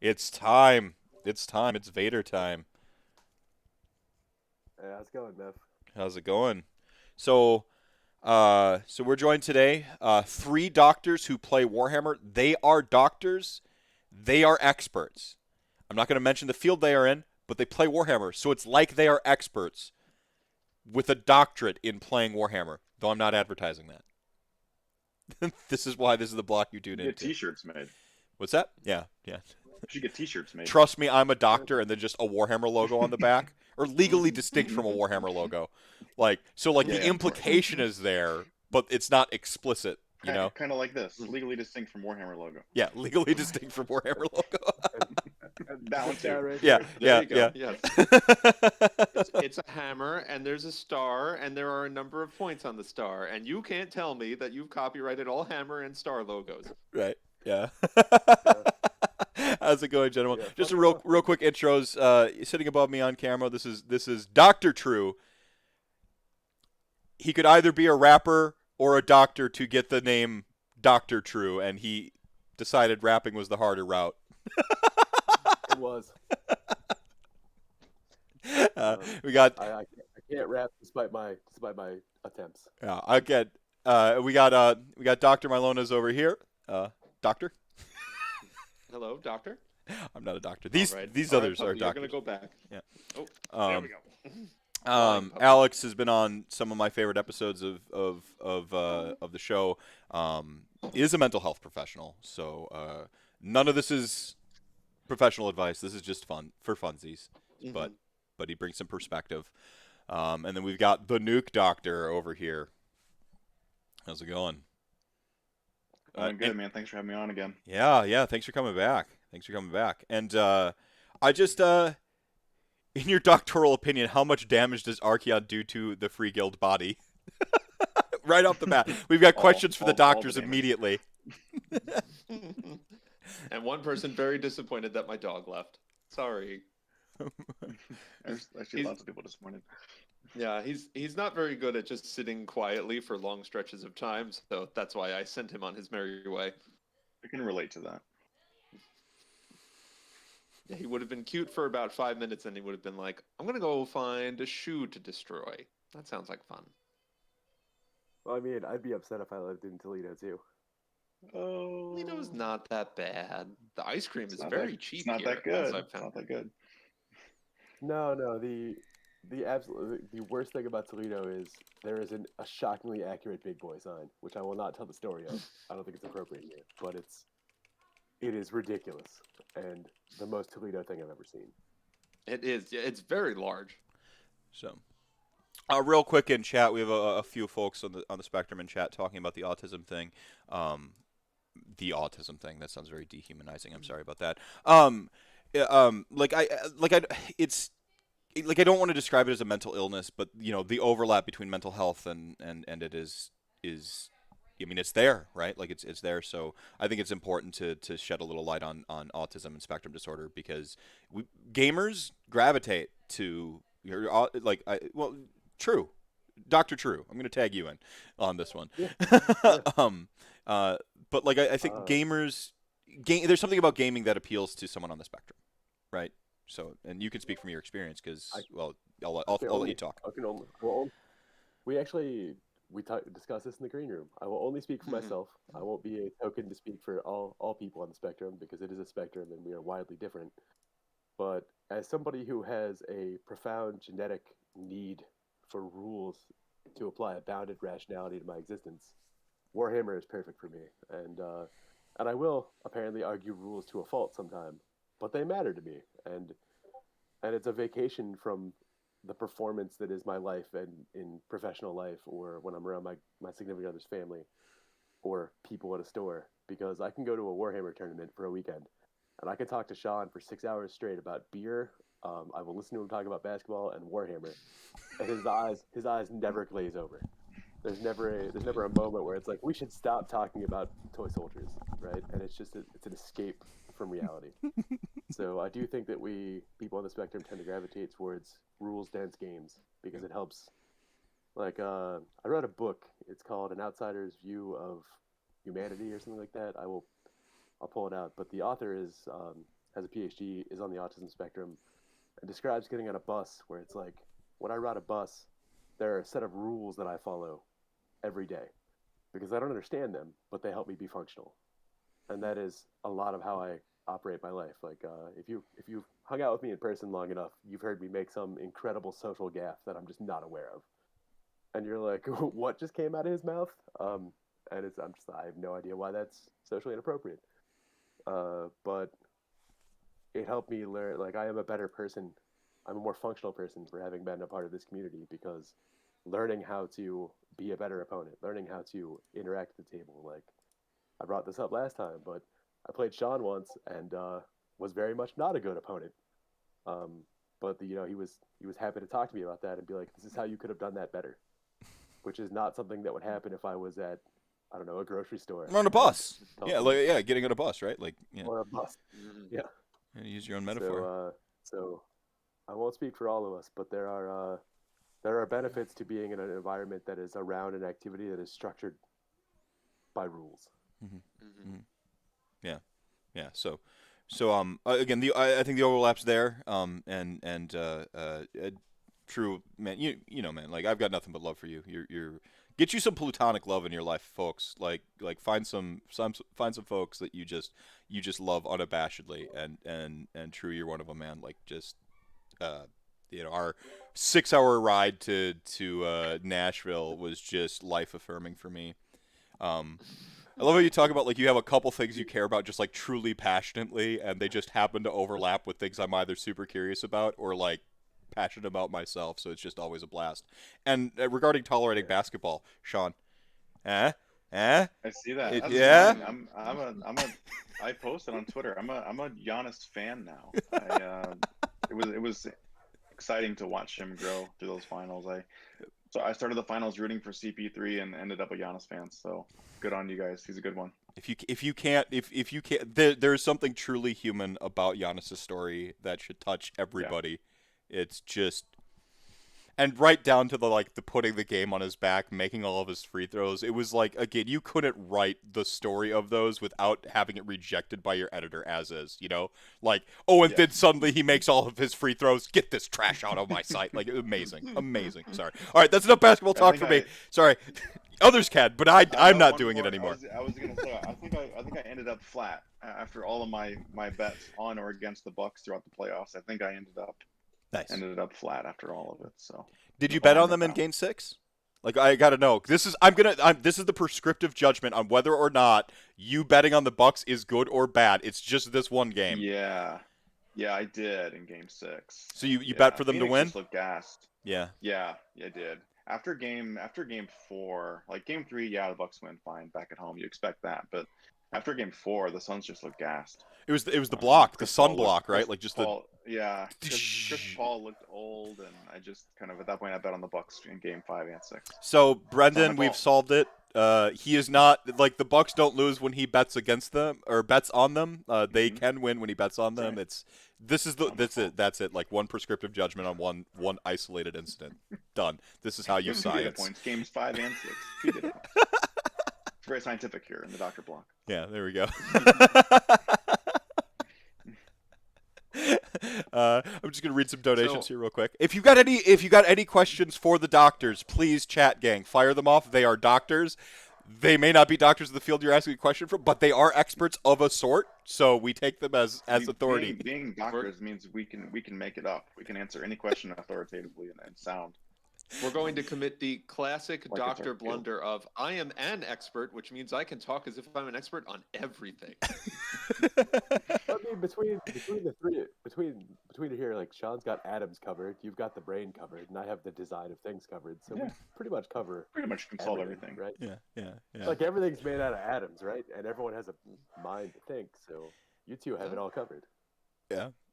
It's time. It's time. It's Vader time. Hey, how's it going, Meph? How's it going? So, so we're joined today. Three doctors who play Warhammer. They are doctors. They are experts. I'm not going to mention the field they are in, but they play Warhammer, so it's like they are experts with a doctorate in playing Warhammer. Though I'm not advertising that. This is why this is the block you tune Get into. T-shirts made. What's that? Yeah, yeah. You should get T-shirts made. Trust me, I'm a doctor, and then just a Warhammer logo on the back, or legally distinct from a Warhammer logo. The implication is there, but it's not explicit. You know? Kind of like this, legally distinct from Warhammer logo. Yeah, legally distinct from Warhammer logo. That one too. Right Yeah, there. yeah. Yes. It's a hammer, and there's a star, and there are a number of points on the star, and you can't tell me that you've copyrighted all hammer and star logos. Right. Yeah. How's it going, gentlemen? Yeah, Just a real quick intros. Sitting above me on camera, this is Dr. True. He could either be a rapper or a doctor to get the name Dr. True, and he decided rapping was the harder route. It was. We got I can't rap despite my attempts. again. We got Dr. Mylonas over here. Doctor. Hello, doctor. I'm not a doctor. These All right. these All others right, are puppy, you're doctors. gonna go back. Yeah. Oh, there we go. Puppy. Alex has been on some of my favorite episodes of the show. Is a mental health professional, so none of this is professional advice. This is just fun for funsies, but he brings some perspective. And then we've got the Nuke Doctor over here. How's it going? Good, man. Thanks for having me on again. Yeah. Thanks for coming back. And I just in your doctoral opinion, how much damage does Archeon do to the Free Guild body? Right off the bat, we've got questions for the doctors immediately. And one person very disappointed that my dog left. Sorry. There's actually lots of people disappointed. Yeah, he's not very good at just sitting quietly for long stretches of time, so that's why I sent him on his merry way. I can relate to that. Yeah, he would have been cute for about 5 minutes, and he would have been like, "I'm gonna go find a shoe to destroy." That sounds like fun. Well, I mean, I'd be upset if I lived in Toledo too. Oh, Toledo's not that bad. The ice cream is not very that- cheap It's not here, that good. as I've It's found. not that good. No, the worst thing about Toledo is there isn't a shockingly accurate big boy sign, which I will not tell the story of. I don't think it's appropriate here, but it is ridiculous and the most Toledo thing I've ever seen. It is. Yeah, it's very large. So, real quick in chat, we have a few folks on the spectrum in chat talking about the autism thing. That sounds very dehumanizing. I'm sorry about that. I don't want to describe it as a mental illness, but the overlap between mental health and it is I mean, it's there, right? Like it's there. So I think it's important to shed a little light on autism and spectrum disorder because gamers gravitate to True, Dr. True. I'm going to tag you in on this one. Yeah. But I think there's something about gaming that appeals to someone on the spectrum, right? So, and you can speak from your experience because, I'll let you talk. We discussed this in the green room. I will only speak for myself. I won't be a token to speak for all people on the spectrum because it is a spectrum and we are widely different. But as somebody who has a profound genetic need for rules to apply a bounded rationality to my existence, Warhammer is perfect for me. And I will apparently argue rules to a fault sometime, but they matter to me. And it's a vacation from the performance that is my life and in professional life or when I'm around my significant other's family or people at a store, because I can go to a Warhammer tournament for a weekend and I can talk to Sean for 6 hours straight about beer. I will listen to him talk about basketball and Warhammer, and his eyes never glaze over. There's never a moment where it's like we should stop talking about toy soldiers, right? And it's just it's an escape from reality. So I do think that people on the spectrum tend to gravitate towards rules-dense games because it helps. I wrote a book. It's called An Outsider's View of Humanity or something like that. I'll pull it out. But the author has a PhD, is on the autism spectrum, and describes getting on a bus where it's like, when I ride a bus, there are a set of rules that I follow every day because I don't understand them, but they help me be functional. And that is a lot of how I operate my life. Like if you've hung out with me in person long enough, you've heard me make some incredible social gaffe that I'm just not aware of. And you're like, what just came out of his mouth? And I have no idea why that's socially inappropriate. But it helped me learn, like, I am a better person. I'm a more functional person for having been a part of this community, because learning how to be a better opponent, learning how to interact at the table. Like, I brought this up last time, but I played Sean once and was very much not a good opponent. But he was happy to talk to me about that and be like, this is how you could have done that better, which is not something that would happen if I was at, I don't know, a grocery store. On a bus. Yeah, getting on a bus, right? Like, yeah. Or a bus. Yeah. Use your own metaphor. So I won't speak for all of us, but there are benefits to being in an environment that is around an activity that is structured by rules. Yeah. So again, I think the overlap's there. True, man. You know, man. Like, I've got nothing but love for you. You're get you some platonic love in your life, folks. Like find some folks that you just love unabashedly, and true, you're one of them, man. Like, just our 6-hour ride to Nashville was just life affirming for me. I love how you talk about, like, you have a couple things you care about just, like, truly passionately, and they just happen to overlap with things I'm either super curious about or, like, passionate about myself, so it's just always a blast. And regarding tolerating basketball, Sean, I see that. Yeah. I posted on Twitter. I'm a Giannis fan now. It was exciting to watch him grow through those finals. So I started the finals rooting for CP3 and ended up a Giannis fan. So good on you guys. He's a good one. If you can't, there's something truly human about Giannis' story that should touch everybody. Yeah. It's just, and right down to the putting the game on his back, making all of his free throws. It was like, again, you couldn't write the story of those without having it rejected by your editor as is, like, then suddenly he makes all of his free throws. Get this trash out of my site. Like, amazing. Sorry. All right. That's enough basketball talk for me. Sorry. Others can, but I'm not doing it anymore. I was going to say, I think I ended up flat after all of my bets on or against the Bucks throughout the playoffs. I think I ended up flat after all of it. So did you bet on them in Game 6? Like, I gotta know. This is the prescriptive judgment on whether or not you betting on the Bucks is good or bad. It's just this one game. Yeah, I did in Game 6. So you bet for them Phoenix to win? Just looked gassed. Yeah, I did. After game 4, like Game 3, the Bucks win fine back at home. You expect that, but after Game 4, the Suns just looked gassed. It was the block, the sun block, right? Like, just Paul, Chris Paul looked old, and I just kind of, at that point, I bet on the Bucks in Game 5 and 6. So Brendan, we've solved it. He is not, like, the Bucks don't lose when he bets against them or bets on them. They can win when he bets on them. Right. That's it. Like, one prescriptive judgment on one isolated incident. Done. This is how you science. Points, Games 5 and 6. He did it. It's very scientific here in the Dr. Block. Yeah, there we go. I'm just gonna read some donations here real quick. If you got any questions for the doctors, please chat, gang. Fire them off. They are doctors. They may not be doctors of the field you're asking a question from, but they are experts of a sort. So we take them as authority. Being doctors means we can make it up. We can answer any question authoritatively and sound. We're going to commit the classic doctor blunder of I am an expert, which means I can talk as if I'm an expert on everything. I mean, between the three, between here, like, Sean's got atoms covered, you've got the brain covered, and I have the design of things covered. So we pretty much can solve everything, right? Yeah. Like, everything's made out of atoms, right? And everyone has a mind to think. So you two have it all covered.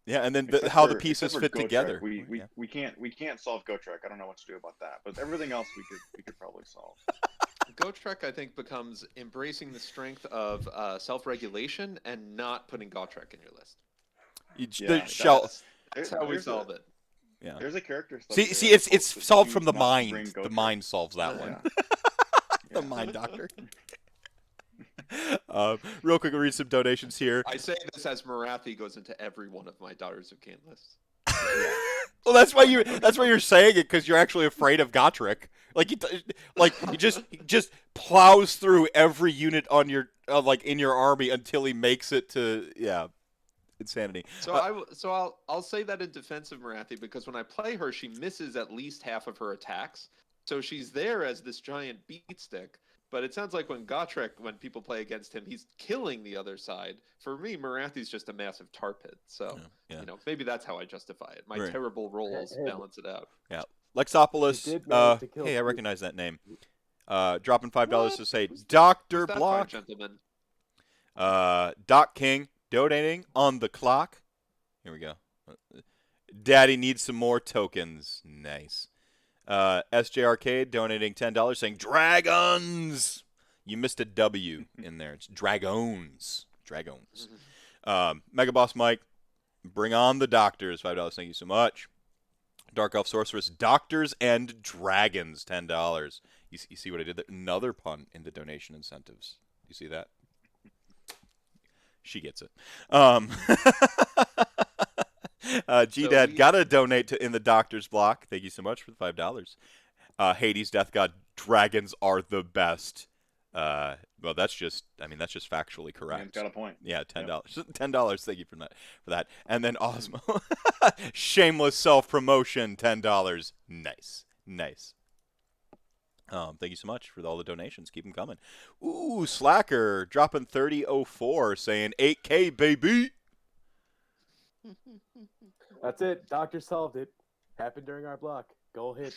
Yeah, and then how the pieces fit together. We can't solve Gotrek. I don't know what to do about that, but everything else we could probably solve. Gotrek, I think, becomes embracing the strength of self-regulation and not putting Gotrek in your list. That's how we solve it. Yeah. There's a character. See, it's solved from the mind. The mind solves that one. Yeah. The mind doctor. Real quick, I'll read some donations here. I say this as Marathi goes into every one of my Daughters of Cain lists. Well, that's why you're saying it, because you're actually afraid of Gotrek. He just plows through every unit on your in your army until he makes it to insanity. So I'll say that in defense of Marathi, because when I play her, she misses at least half of her attacks. So she's there as this giant beat stick. But it sounds like when people play against him, he's killing the other side. For me, Marathi's just a massive tar pit. So, maybe that's how I justify it. My terrible rolls balance it out. Yeah. Lexopolis, hey, I recognize that name. Dropping $5 to say Dr. Block. Gentleman? Doc King donating on the clock. Here we go. Daddy needs some more tokens. Nice. SJ Arcade donating $10 saying Dragons. You missed a W in there. It's Dragons. Mega Boss Mike, bring on the doctors. $5. Thank you so much. Dark Elf Sorceress, Doctors and Dragons, $10. You see what I did there? Another pun in the donation incentives. You see that? She gets it. GDead, gotta donate in the doctor's block. Thank you so much for the $5. Hades Death God, dragons are the best. Well, that's just factually correct. Man's got a point. Yeah, $10. $10. Thank you for that. And then Osmo, shameless self-promotion, $10. Nice. Thank you so much for all the donations. Keep them coming. Ooh, Slacker dropping 3004 saying 8K baby. That's it. Doctor solved it. Happened during our block. Goal hit.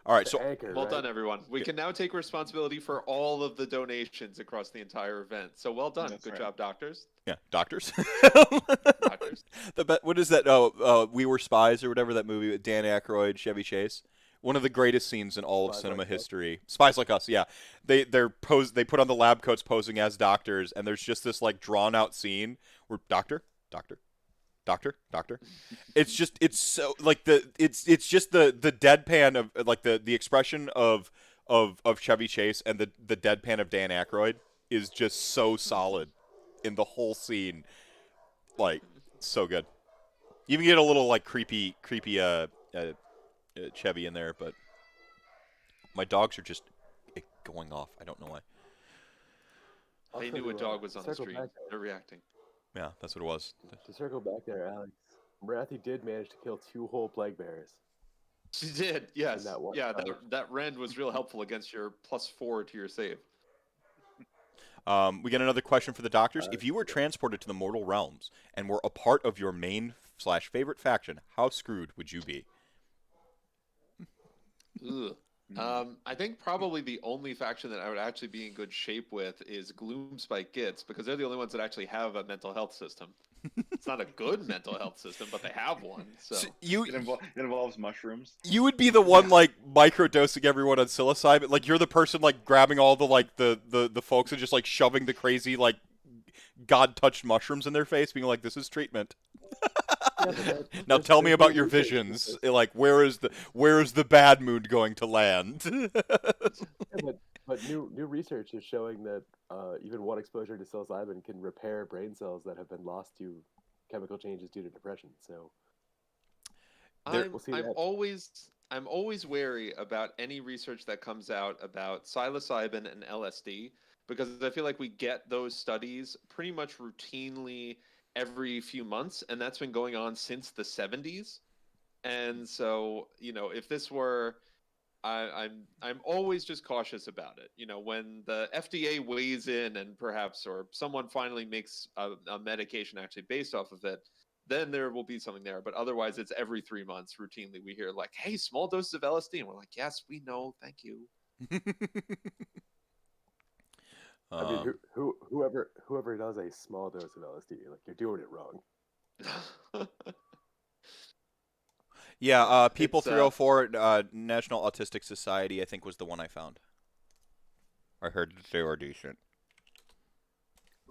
All right, so well done, everyone. We can now take responsibility for all of the donations across the entire event. So well done. Good job, doctors. Yeah, doctors. Doctors. What is that? We Were Spies or whatever that movie with Dan Aykroyd, Chevy Chase. One of the greatest scenes in all of cinema history. Spies Like Us, yeah. They put on the lab coats posing as doctors, and there's just this drawn out scene where doctor. It's just the deadpan of the expression of Chevy Chase and the deadpan of Dan Aykroyd is just so solid in the whole scene. So good. You even get a little creepy Chevy in there, but my dogs are just going off. I don't know why. They knew a dog was on the street. They're reacting. Yeah, that's what it was. To circle back there, Alex, Marathi did manage to kill 2 whole plague bearers. She did, yes. That rend was real helpful against your +4 to your save. We get another question for the doctors. If you were transported to the mortal realms and were a part of your main/favorite faction, how screwed would you be? Ugh. I think probably the only faction that I would actually be in good shape with is Gloomspike Gits, because they're the only ones that actually have a mental health system. It's not a good mental health system, but they have one. So it involves mushrooms. You would be the one microdosing everyone on psilocybin. You're the person grabbing all the folks and just shoving the crazy God-touched mushrooms in their face, being like, "This is treatment." Now tell me about your visions. Where is the bad mood going to land? But new research is showing that even one exposure to psilocybin can repair brain cells that have been lost to chemical changes due to depression. So I'm always wary about any research that comes out about psilocybin and LSD, because I feel like we get those studies pretty much routinely every few months, and that's been going on since the 70s. And so, if this were, I'm always just cautious about it. When the FDA weighs in and or someone finally makes a medication actually based off of it, then there will be something there. But otherwise, it's every 3 months routinely we hear hey, small doses of LSD, and we're like, yes, we know, thank you. I mean, whoever does a small dose of LSD, you're doing it wrong. Yeah, People 304, National Autistic Society, I think was the one I found. I heard they were decent.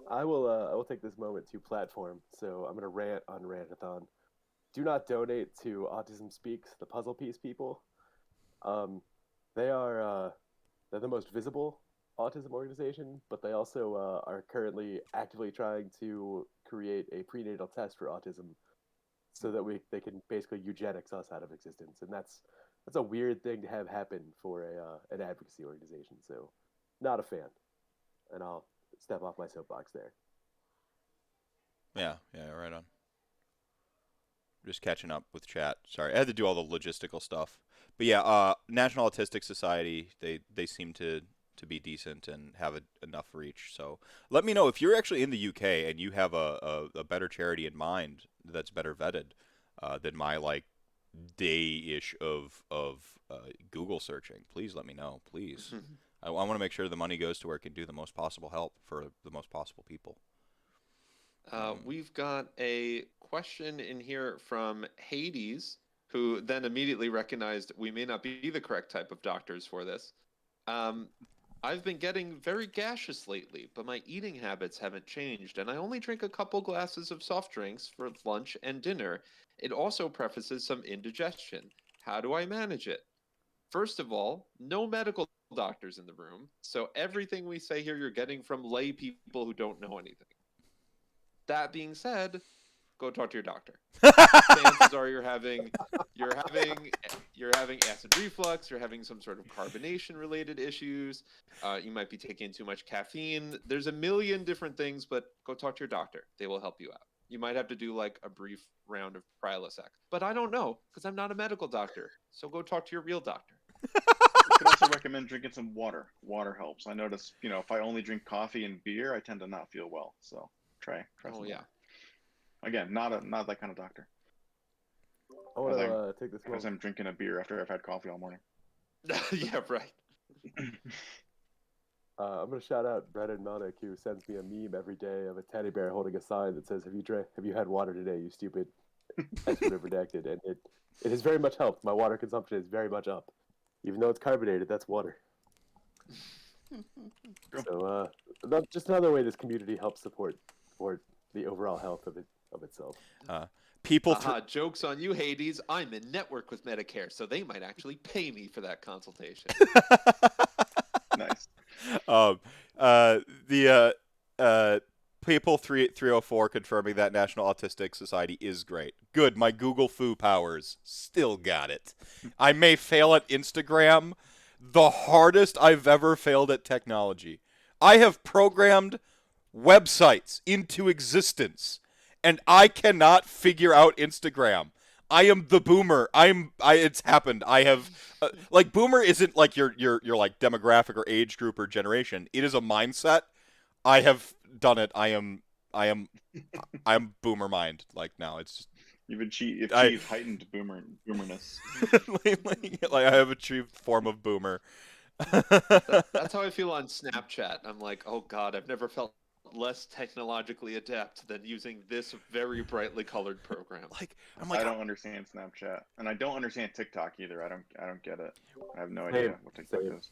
I will take this moment to platform, so I'm gonna rant on Rantathon. Do not donate to Autism Speaks, the puzzle piece people. They're the most visible autism organization, but they also are currently actively trying to create a prenatal test for autism, so that they can basically eugenics us out of existence, and that's a weird thing to have happen for an advocacy organization. So, not a fan, and I'll step off my soapbox there. Yeah, right on. Just catching up with chat. Sorry, I had to do all the logistical stuff. But yeah, National Autistic Society, they seem to be decent and have enough reach. So let me know if you're actually in the UK and you have a better charity in mind that's better vetted than my like day-ish of Google searching. Please let me know, please. I want to make sure the money goes to where it can do the most possible help for the most possible people. We've got a question in here from Hades, who then immediately recognized we may not be the correct type of doctors for this. I've been getting very gaseous lately, but my eating habits haven't changed, and I only drink a couple glasses of soft drinks for lunch and dinner. It also prefaces some indigestion. How do I manage it? First of all, no medical doctors in the room, so everything we say here you're getting from lay people who don't know anything. That being said, go talk to your doctor. Chances are you're having acid reflux, you're having some sort of carbonation related issues, you might be taking too much caffeine. There's a million different things, but go talk to your doctor. They will help you out. You might have to do like a brief round of Prilosec. But I don't know, because I'm not a medical doctor. So go talk to your real doctor. I could also recommend drinking some water. Water helps. I notice, if I only drink coffee and beer, I tend to not feel well. So try some water. Again, not that kind of doctor. I want to take this because I'm drinking a beer after I've had coffee all morning. Yeah, right. I'm going to shout out Brennan Melnick, who sends me a meme every day of a teddy bear holding a sign that says, have you had water today, you stupid expletive redacted? And it has very much helped. My water consumption is very much up. Even though it's carbonated, that's water. So that's just another way this community helps support the overall health of itself. Joke's on you, Hades. I'm in network with Medicare, so they might actually pay me for that consultation. Nice. People 304 confirming that National Autistic Society is great. Good, my Google foo powers still got it. I may fail at Instagram, the hardest I've ever failed at technology. I have programmed websites into existence, and I cannot figure out Instagram. I am the boomer. It's happened. I have like boomer isn't like your like demographic or age group or generation. It is a mindset. I have done it. I am boomer mind. Like now, it's just you've achieved heightened boomerness. like I have achieved form of boomer. That's how I feel on Snapchat. I'm like, oh god, I've never felt less technologically adept than using this very brightly colored program. I don't understand Snapchat, and I don't understand TikTok either. I don't get it. I have no idea what TikTok is.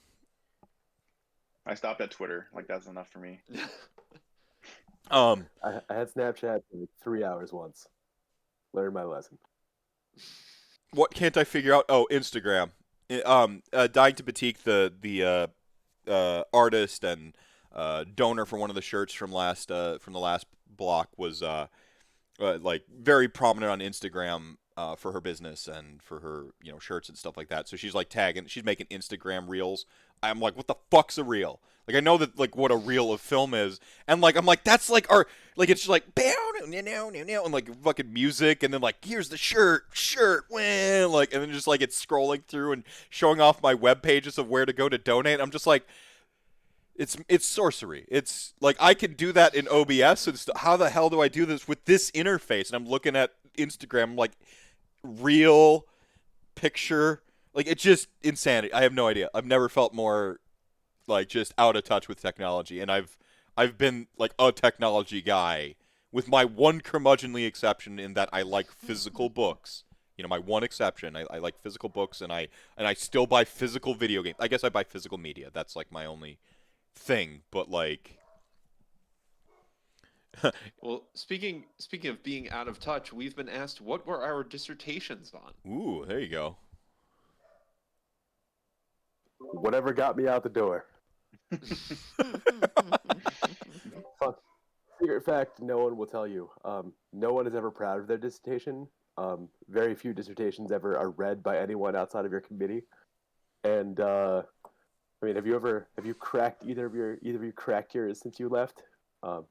I stopped at Twitter. Like that's enough for me. I had Snapchat for 3 hours once. Learned my lesson. What can't I figure out? Oh, Instagram. Dying to Batik, the artist and donor for one of the shirts from the last block was like very prominent on Instagram for her business and for her shirts and stuff like that. So she's like she's making Instagram reels. I'm like, what the fuck's a reel? Like I know that like what a reel of film is, and like I'm like that's like our like it's just like and like fucking music, and then like here's the shirt like, and then just like it's scrolling through and showing off my web pages of where to go to donate. I'm just like. It's sorcery. It's like I can do that in OBS and how the hell do I do this with this interface? And I'm looking at Instagram like real picture, like it's just insanity. I have no idea. I've never felt more like just out of touch with technology, and I've been like a technology guy with my one curmudgeonly exception in that I like physical books. My one exception. I like physical books, and I still buy physical video games. I guess I buy physical media. That's like my only thing, but like well, speaking of being out of touch, we've been asked what were our dissertations on. Ooh, there you go. Whatever got me out the door. Secret fact: no one will tell you. No one is ever proud of their dissertation. Very few dissertations ever are read by anyone outside of your committee. And I mean, have you cracked either of you cracked yours since you left?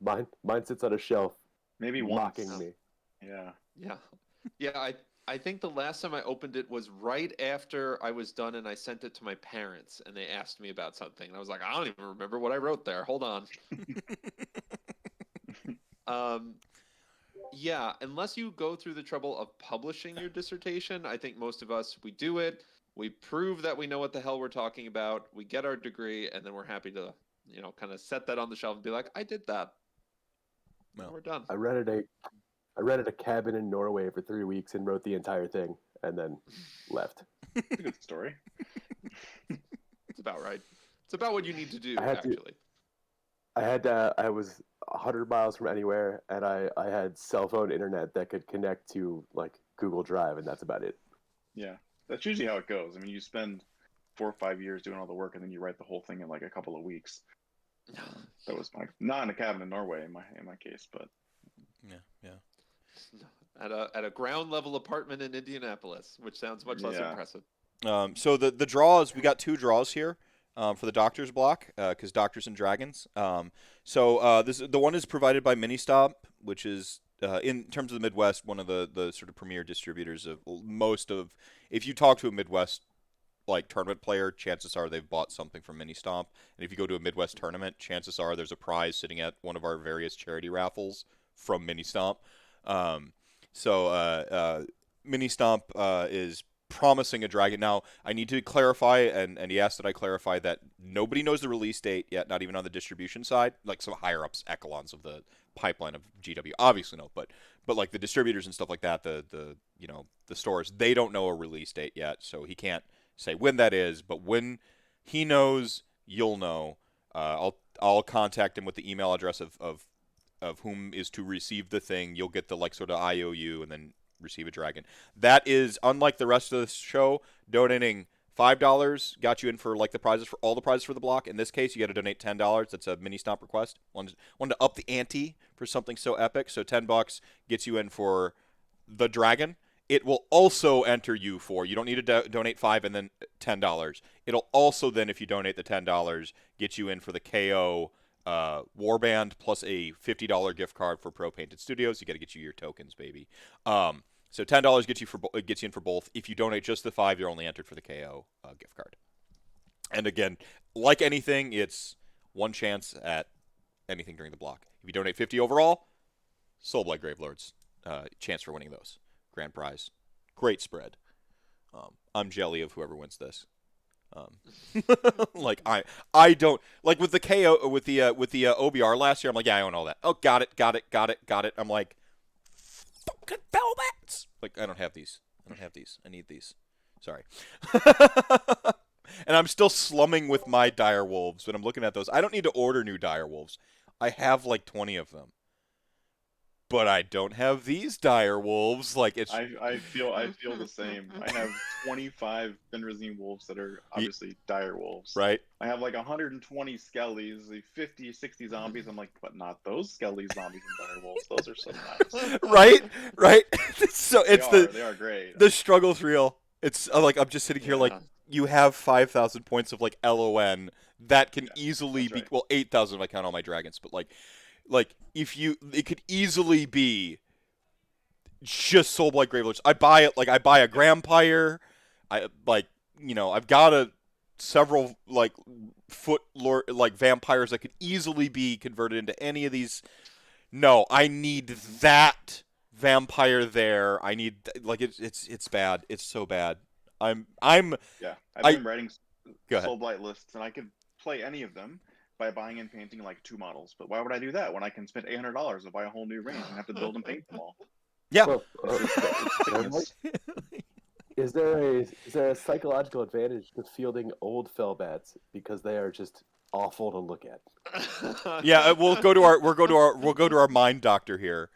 Mine sits on a shelf, Maybe mocking once. me. Yeah. I think the last time I opened it was right after I was done, and I sent it to my parents, and they asked me about something, and I was like, I don't even remember what I wrote there. Hold on. Yeah, unless you go through the trouble of publishing your dissertation, I think most of us, we do it. We prove that we know what the hell we're talking about. We get our degree, and then we're happy to, kind of set that on the shelf and be like, I did that. Well, we're done. I rented a cabin in Norway for 3 weeks and wrote the entire thing, and then left. That's a good story. It's about right. It's about what you need to do, actually. I was 100 miles from anywhere, and I had cell phone internet that could connect to like Google Drive, and that's about it. Yeah, that's usually how it goes. I mean, you spend 4 or 5 years doing all the work, and then you write the whole thing in like a couple of weeks. That was not in a cabin in Norway in my case, but yeah. At a ground level apartment in Indianapolis, which sounds much less impressive. So the draws, we got 2 draws here. For the Doctors block, because Doctors and Dragons. The one is provided by Ministomp, which is, in terms of the Midwest, one of the sort of premier distributors of most of. If you talk to a Midwest tournament player, chances are they've bought something from Ministomp. And if you go to a Midwest tournament, chances are there's a prize sitting at one of our various charity raffles from Ministomp. Ministomp is promising a dragon. Now, I need to clarify, and he asked that I clarify that nobody knows the release date yet, not even on the distribution side. Like some higher-ups, echelons of the pipeline of GW obviously know, but like the distributors and stuff like that, the stores, they don't know a release date yet, so he can't say when that is, but when he knows, you'll know. I'll contact him with the email address of whom is to receive the thing. You'll get the sort of IOU, and then receive a dragon. That is, unlike the rest of the show, donating $5 got you in for the prizes for all the prizes for the block. In this case, you got to donate $10. That's a Ministomp request. Wanted to up the ante for something so epic. So $10 gets you in for the dragon. It will also enter you for, you don't need to donate $5 and then $10. It'll also then, if you donate the $10, get you in for the KO Warband plus a $50 gift card for Pro Painted Studios. You got to get you your tokens, baby. So $10 gets you in for both. If you donate just the $5, you're only entered for the KO gift card. And again, like anything, it's one chance at anything during the block. If you donate $50 overall, Soulblight Gravelords, chance for winning those. Grand prize, great spread. I'm jelly of whoever wins this. I don't like with the KO with the OBR last year. I'm like, yeah, I own all that. Oh, got it. I'm like, fucking Velvets. I don't have these. I need these. Sorry. And I'm still slumming with my dire wolves when I'm looking at those. I don't need to order new dire wolves. I have 20 of them. But I don't have these dire wolves. I feel the same. I have 25 Fenrizine wolves that are obviously dire wolves. Right. I have 120 skellies, 50, 60 zombies. I'm like, but not those skellies, zombies, and dire wolves. Those are so nice. Right. So they are great. The struggle's real. It's I'm just sitting here you have 5,000 points of LON that can easily be 8,000 if I count all my dragons, but it could easily be just Soulblight Gravelords. I buy it I buy a Grampire. I've got several foot lord vampires that could easily be converted into any of these. No, I need that vampire there. I need it's bad. It's so bad. I've been writing Soulblight lists, and I could play any of them by buying and painting 2 models. But why would I do that when I can spend $800 to buy a whole new range and have to build and paint them all? Yeah. Well, is there a psychological advantage to fielding old Felbats because they are just awful to look at? Yeah, we'll go to our mind doctor here.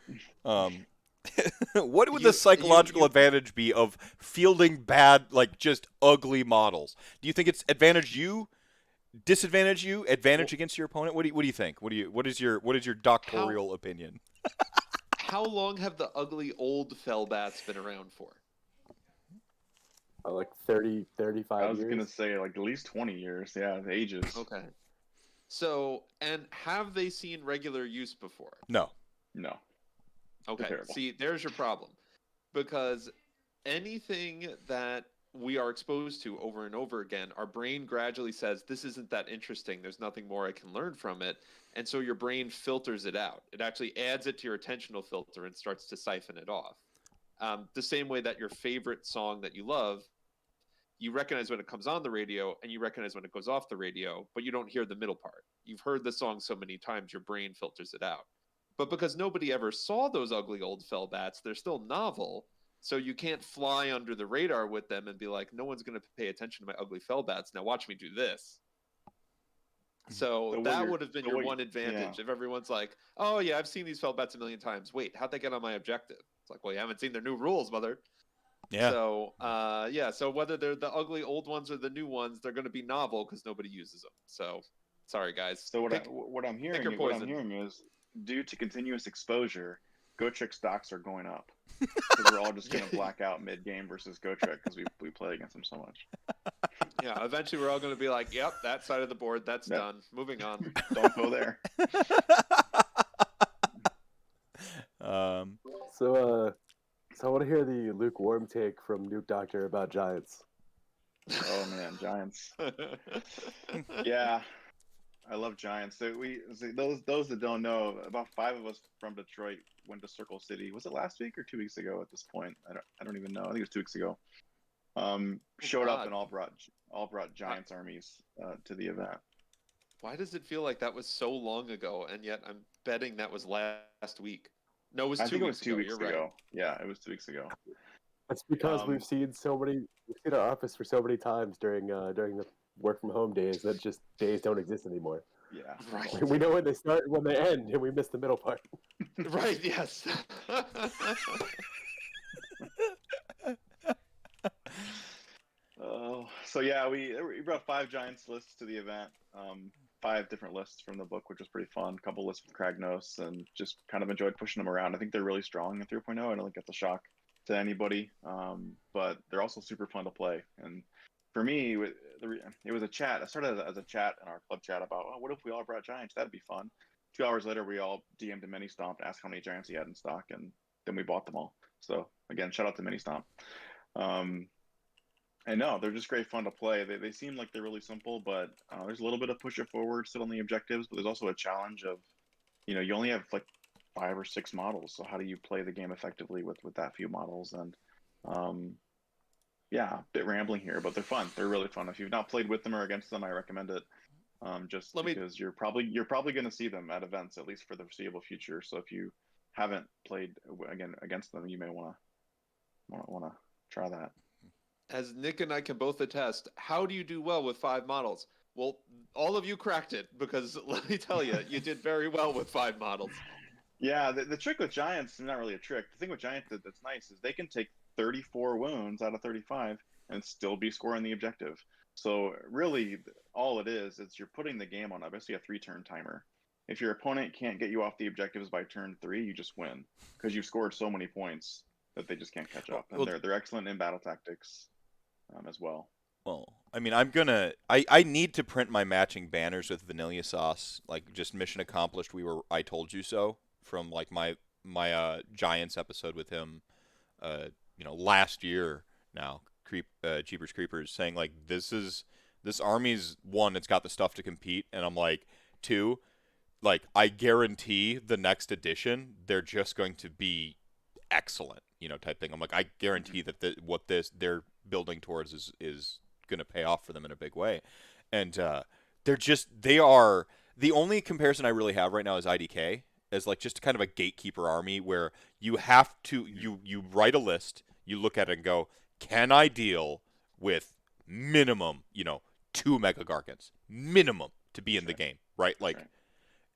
What would the psychological advantage be of fielding bad, just ugly models? Do you think it's advantage you disadvantage you, advantage against your opponent? What do you think? What is your doctorial opinion? How long have the ugly old Fellbats been around for? Like 30, 35 years. I was gonna say like at least 20 years. Yeah, ages. Okay. So, and have they seen regular use before? No. Okay. See, there's your problem. Because anything that we are exposed to over and over again, our brain gradually says, this isn't that interesting. There's nothing more I can learn from it. And so your brain filters it out. It actually adds it to your attentional filter and starts to siphon it off. The same way that your favorite song that you love, you recognize when it comes on the radio and you recognize when it goes off the radio, but you don't hear the middle part. You've heard the song so many times, your brain filters it out. But because nobody ever saw those ugly old Fellbats, they're still novel. So you can't fly under the radar with them and be like, no one's going to pay attention to my ugly Fellbats. Now watch me do this. So that would have been your one advantage. If everyone's like, oh yeah, I've seen these Fellbats a million times. Wait, how'd they get on my objective? It's like, well, you haven't seen their new rules, mother. Yeah. So, so whether they're the ugly old ones or the new ones, they're going to be novel because nobody uses them. So, sorry guys. So what I'm hearing is due to continuous exposure, Gotrek stocks are going up. Because we're all just going to black out mid-game versus Gotrek because we play against them so much. Yeah, eventually we're all going to be like, yep, that side of the board, that's done. Moving on. Don't go there. So I want to hear the lukewarm take from Nuke Doctor about Giants. Oh man, Giants. Yeah, I love Giants. So those that don't know, about 5 of us from Detroit went to Circle City. Was it last week or 2 weeks ago? At this point, I don't even know. I think it was 2 weeks ago. Showed up and all brought Giants armies to the event. Why does it feel like that was so long ago, and yet I'm betting that was last week? No, it was 2 weeks ago. You're right. Yeah, it was 2 weeks ago. It's because we've seen our office for so many times during the work from home days that just days don't exist anymore. Yeah, right. We know when they start and when they end, and we miss the middle part. Right. Yes. So yeah, we brought 5 Giants lists to the event. 5 different lists from the book, which was pretty fun. A couple lists with Kragnos, and just kind of enjoyed pushing them around. I think they're really strong in 3.0. I don't think it's a shock to anybody, but they're also super fun to play. And for me, it was a chat. I started as a chat in our club chat about, what if we all brought Giants? That'd be fun. 2 hours later, we all DM'd to Ministomp to ask how many Giants he had in stock, and then we bought them all. So again, shout out to Ministomp. And no, they're just great fun to play. They seem like they're really simple, but there's a little bit of push it forward still on the objectives, but there's also a challenge of, you only have like 5 or 6 models. So how do you play the game effectively with that few models? And a bit rambling here, but they're fun. They're really fun. If you've not played with them or against them, I recommend it. Because you're probably going to see them at events, at least for the foreseeable future. So if you haven't played against them, you may want to try that. As Nick and I can both attest, how do you do well with 5 models? Well, all of you cracked it, because let me tell you, you did very well with 5 models. Yeah, the trick with Giants, not really a trick. The thing with Giants that's nice is they can take 34 wounds out of 35 and still be scoring the objective. So really, all it is you're putting the game on basically a 3-turn timer. If your opponent can't get you off the objectives by turn 3, you just win, because you've scored so many points that they just can't catch up. And they're excellent in battle tactics. As well. Well, I mean, I need to print my matching banners with vanilla sauce, like just mission accomplished. I told you so, from like my Giants episode with him, last year now, Jeepers Creepers, saying like, this army's 1, it's got the stuff to compete, and I'm like, 2, like, I guarantee the next edition, they're just going to be excellent, type thing. I'm like, I guarantee that what they're building towards is going to pay off for them in a big way. And they are the only comparison I really have right now is IDK, as like just kind of a gatekeeper army where you have to you write a list, you look at it and go, can I deal with minimum 2 Mega Gargants minimum to be in the game, right? Like,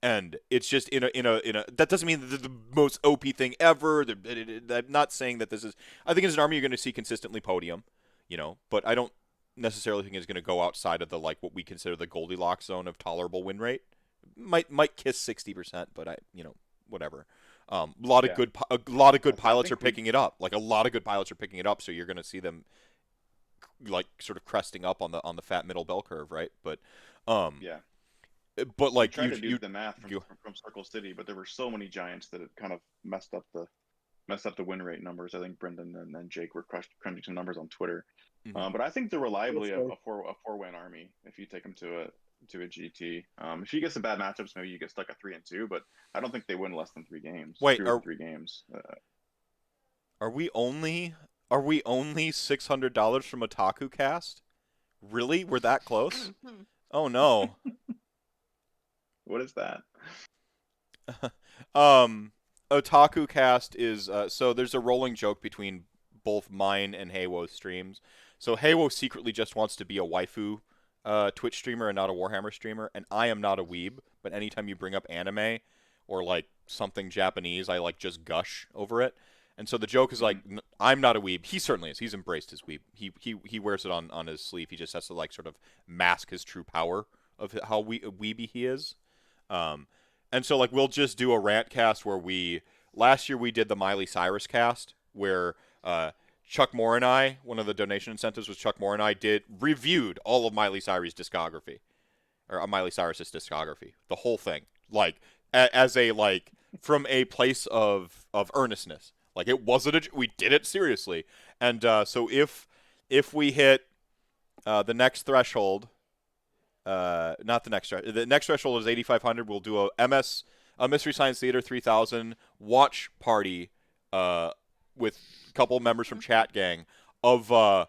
and it's just in a that doesn't mean that they're the most OP thing ever. I'm not saying that this is. I think as an army you're going to see consistently podium, but I don't necessarily think is going to go outside of the like what we consider the Goldilocks zone of tolerable win rate. Might kiss 60%, but whatever. A lot of good pilots are picking it up. Like a lot of good pilots are picking it up, so you're going to see them like sort of cresting up on the fat middle bell curve, right? But but like you tried to do the math from Circle City, but there were so many giants that it kind of messed up the win rate numbers. I think Brendan and then Jake were crunching some numbers on Twitter. But I think they're reliably a 4-win army if you take them to a GT. If you get some bad matchups, maybe you get stuck at 3-2, but I don't think they win less than 3 games. Wait, 3 games. Are we only $600 from Otaku Cast? Really? We're that close? Oh no. What is that? Otaku Cast is so there's a rolling joke between both mine and Heywoah's streams. So Heywoah secretly just wants to be a waifu Twitch streamer and not a Warhammer streamer, and I am not a weeb, but anytime you bring up anime or like something Japanese, I like just gush over it. And so the joke is like, I'm not a weeb. He certainly is. He's embraced his weeb. He wears it on his sleeve. He just has to like sort of mask his true power of how weeby he is. And so like we'll just do a rant cast where last year we did the Miley Cyrus cast where Chuck Moore and I, one of the donation incentives was Chuck Moore and I reviewed all of Miley Cyrus's discography, the whole thing, like as a like from a place of earnestness. Like it wasn't we did it seriously, and so if we hit the next threshold. Not the next threshold. The next threshold is 8,500. We'll do a Mystery Science Theater 3000 watch party with a couple members from Chat Gang of a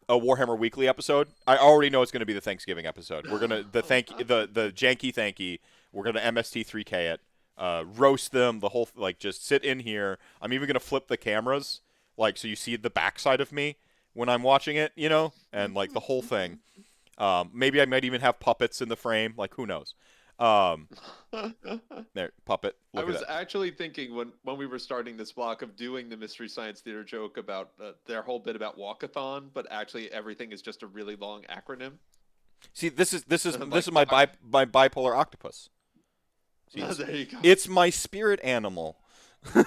Warhammer Weekly episode. I already know it's going to be the Thanksgiving episode. We're gonna the janky thanky. We're gonna MST3K it, roast them. The whole like just sit in here. I'm even gonna flip the cameras like so you see the backside of me when I'm watching it, and like the whole thing. Maybe I might even have puppets in the frame. Like, who knows? There, puppet. I was actually thinking when we were starting this block of doing the Mystery Science Theater joke about their whole bit about walkathon, but actually everything is just a really long acronym. See, this is my bipolar octopus. See, there you go. It's my spirit animal. That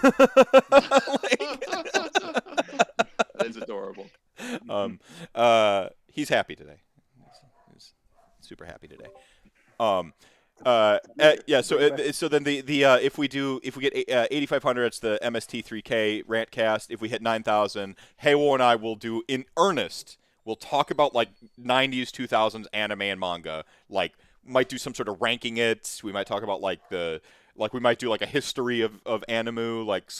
is adorable. He's happy today. Super happy today. Yeah. So then if we get 8,500, it's the MST3K RantCast. If we hit 9,000, Heywoah and I will do in earnest. We'll talk about like 90s, 2000s anime and manga. Like might do some sort of ranking it. We might talk about we might do like a history of animu. Like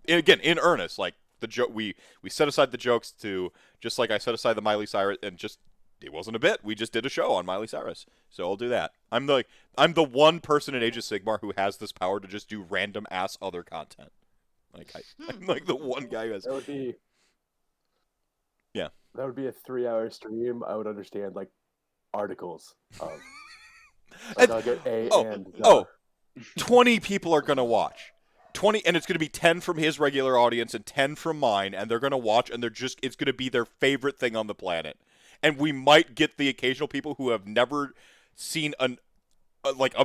again in earnest. Like the joke we set aside the jokes to just like I set aside the Miley Cyrus and just. It wasn't a bit. We just did a show on Miley Cyrus, so I'll do that. I'm the one person in Age of Sigmar who has this power to just do random ass other content. Like I'm like the one guy who has. That would be. Yeah. That would be a 3-hour stream. I would understand like articles of. Like, I'll get and 20 people are gonna watch. 20, and it's going to be 10 from his regular audience and 10 from mine, and they're going to watch, and it's going to be their favorite thing on the planet. And we might get the occasional people who have never seen a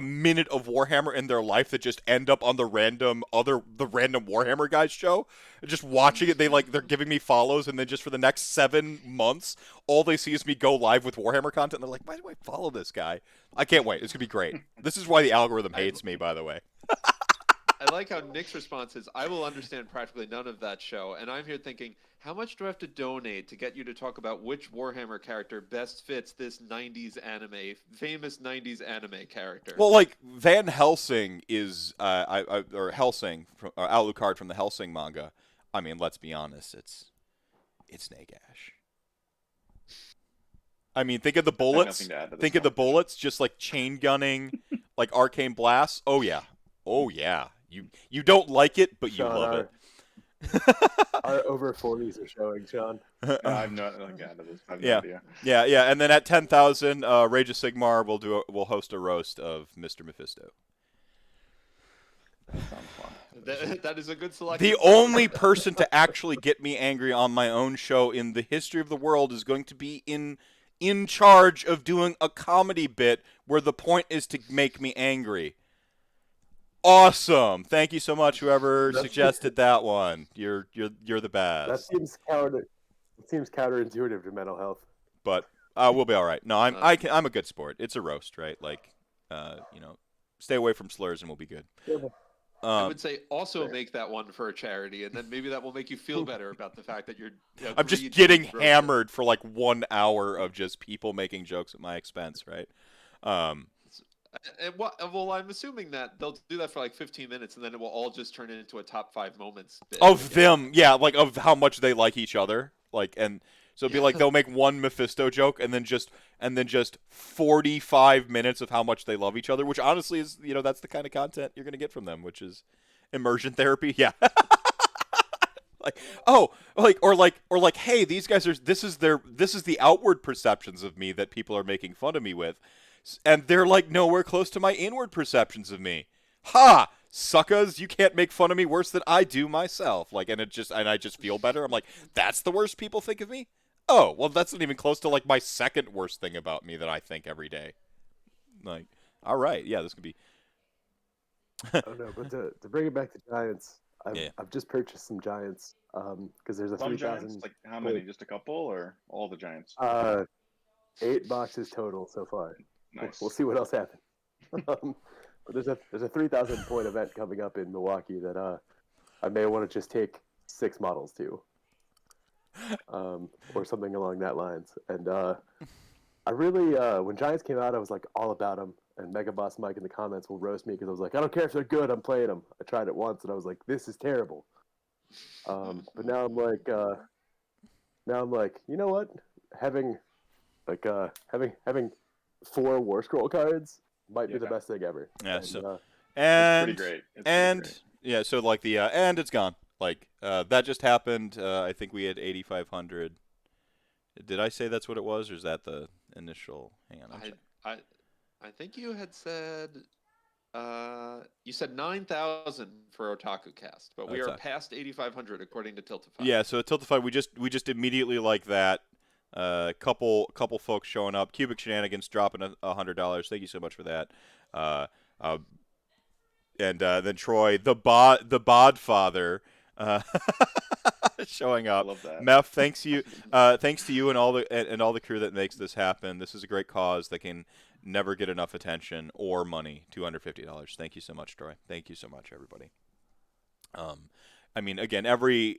minute of Warhammer in their life that just end up on the random Warhammer guys show, just watching it. They're giving me follows, and then just for the next 7 months, all they see is me go live with Warhammer content. And they're like, why do I follow this guy? I can't wait. It's gonna be great. This is why the algorithm hates me, by the way. I like how Nick's response is, I will understand practically none of that show, and I'm here thinking, how much do I have to donate to get you to talk about which Warhammer character best fits this famous 90s anime character? Well, like, Van Helsing is, or Helsing, Alucard from the Helsing manga. I mean, let's be honest, it's Nagash. I mean, think of the bullets. Think of the bullets, just like chain gunning, like arcane blasts. Oh yeah. You don't like it, but you love it. Our over 40s are showing, Sean. I'm not like out of this. I have no idea. Yeah. And then at 10,000, Rage of Sigmar we'll host a roast of Mr. Mephisto. That sounds fun. That is a good selection. The only person to actually get me angry on my own show in the history of the world is going to be in charge of doing a comedy bit where the point is to make me angry. Awesome! Thank you so much, whoever suggested that one. You're the best. That seems counterintuitive to mental health. But we'll be all right. No, I'm a good sport. It's a roast, right? Like, stay away from slurs and we'll be good. I would say also make that one for a charity, and then maybe that will make you feel better about the fact that you're. I'm just getting hammered for like 1 hour of just people making jokes at my expense, right? Well, I'm assuming that they'll do that for like 15 minutes, and then it will all just turn into a top 5 moments bit. Of them, yeah, like of how much they like each other, like, and so it'd be like they'll make one Mephisto joke, and then just 45 minutes of how much they love each other, which honestly is, that's the kind of content you're gonna get from them, which is immersion therapy. Yeah. Like, hey, these guys are. This is the outward perceptions of me that people are making fun of me with, and they're like nowhere close to my inward perceptions of me. Ha! Suckers, you can't make fun of me worse than I do myself. Like, and I just feel better. I'm like, that's the worst people think of me? Oh, well, that's not even close to like my second worst thing about me that I think every day. Like, all right, yeah, this could be. Oh no, but to bring it back to Giants, I've just purchased some Giants because there's a 3,000. Like how many? Just a couple or all the Giants? 8 boxes total so far. Nice. We'll see what else happens. But there's a 3,000 point event coming up in Milwaukee that I may want to just take 6 models to, or something along that lines. And I really, when Giants came out, I was like all about them. And Mega Boss Mike in the comments will roast me because I was like, I don't care if they're good, I'm playing them. I tried it once and I was like, this is terrible. But now I'm like, you know what? Having 4 War Scroll cards might be the best thing ever. Yeah. And, and it's pretty great. Yeah, so like and it's gone. Like that just happened. I think we had 8,500. Did I say that's what it was, or is that the initial? Hang on. I think you had said you said 9,000 for Otaku Cast, but we are past 8,500 according to Tiltify. Yeah, so at Tiltify we just immediately like that. Couple folks showing up. Cubic Shenanigans dropping $100. Thank you so much for that. And then Troy, the Bodfather, showing up. I love that. Meph, thanks to you and all the crew that makes this happen. This is a great cause that can never get enough attention or money. $250. Thank you so much, Troy. Thank you so much, everybody. I mean, again, every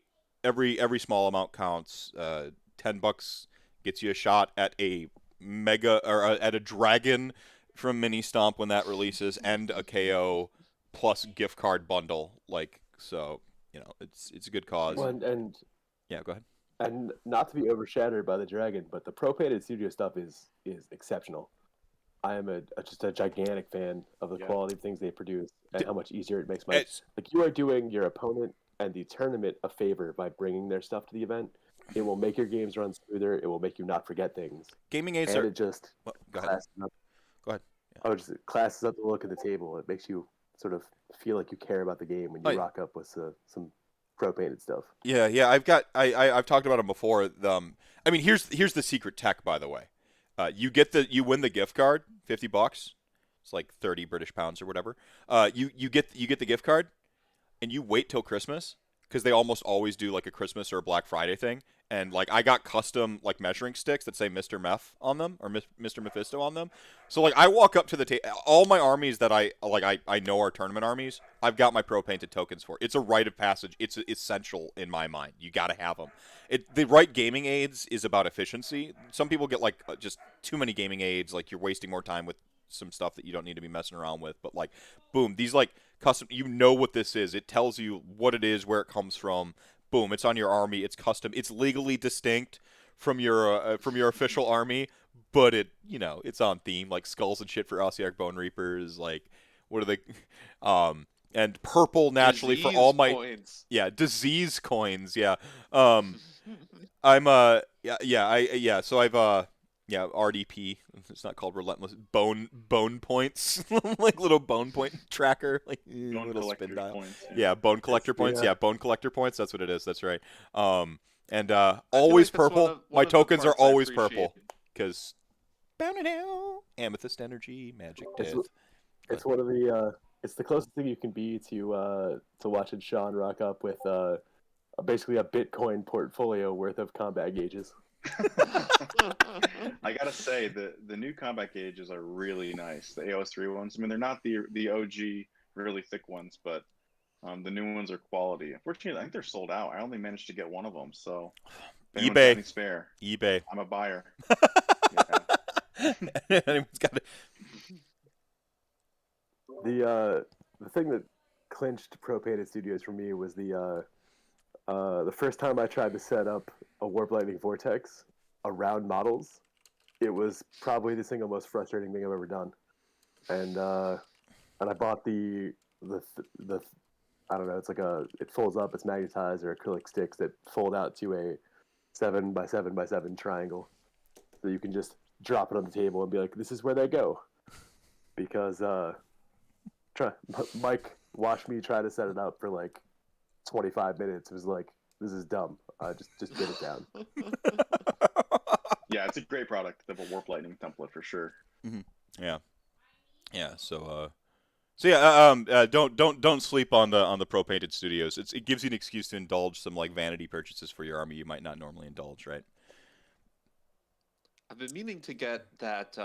small amount counts. $10 gets you a shot at a mega or at a dragon from Ministomp when that releases, and a KO plus gift card bundle. Like, so, it's a good cause. well, and Yeah, go ahead. And not to be overshadowed by the dragon, but the pro-painted studio stuff is exceptional. I am just a gigantic fan of the quality of things they produce and how much easier it makes like you are doing your opponent and the tournament a favor by bringing their stuff to the event. It will make your games run smoother. It will make you not forget things. Gaming aids and it just go ahead. Go ahead. Yeah. Oh, just classes up the look of the table. It makes you sort of feel like you care about the game when you rock up with some pro-painted stuff. Yeah. I've talked about them before. I mean, here's the secret tech, by the way. You win the gift card, $50. It's like 30 British pounds or whatever. You get the gift card, and you wait till Christmas, because they almost always do like a Christmas or a Black Friday thing. And like I got custom like measuring sticks that say Mr. Meph on them or Mr. Mephisto on them. So like I walk up to the table, all my armies that I know are tournament armies, I've got my pro painted tokens for. It's a rite of passage. It's essential in my mind. You got to have them. The right gaming aids is about efficiency. Some people get like just too many gaming aids, like you're wasting more time with some stuff that you don't need to be messing around with. But like, boom, these like custom, you know what this is. It tells you what it is, where it comes from. Boom, it's on your army. It's custom. It's legally distinct from your official army, but it's on theme, like skulls and shit for Ossiarch Bone Reapers. Like, what are they? And purple naturally disease for all my coins. Disease coins. Yeah. I'm So Yeah, RDP. It's not called relentless. Bone points, like little bone point tracker, like Bone little spin collector's dial. points, Yeah, bone collector points. yeah. Yeah, bone collector points. That's what it is. That's right. And I feel always like that's purple. one My of the tokens are parts I always appreciate. purple because amethyst energy, magic It's, death. it's one of the it's the closest thing you can be to watching Sean rock up with basically a Bitcoin portfolio worth of combat gauges. I gotta say the new combat gauges are really nice. The AOS3 ones. I mean, they're not the OG really thick ones, but the new ones are quality. Unfortunately, I think they're sold out. I only managed to get one of them, so if anyone's got any spare, eBay. I'm a buyer. Anyone's got it. The thing that clinched Pro-Painted Studios for me was the first time I tried to set up a Warp Lightning Vortex around models. It was probably the single most frustrating thing I've ever done, and I bought the I don't know, it's like it folds up, it's magnetized, or acrylic sticks that fold out to a 7x7x7 triangle, so you can just drop it on the table and be like, this is where they go. Because Mike watched me try to set it up for like 25 minutes. It was like, this is dumb. Just get it down. Yeah, it's a great product. They have a Warp Lightning template for sure. Mm-hmm. Yeah. So yeah. Don't sleep on the Pro Painted Studios. It gives you an excuse to indulge some like vanity purchases for your army you might not normally indulge, right? I've been meaning to get that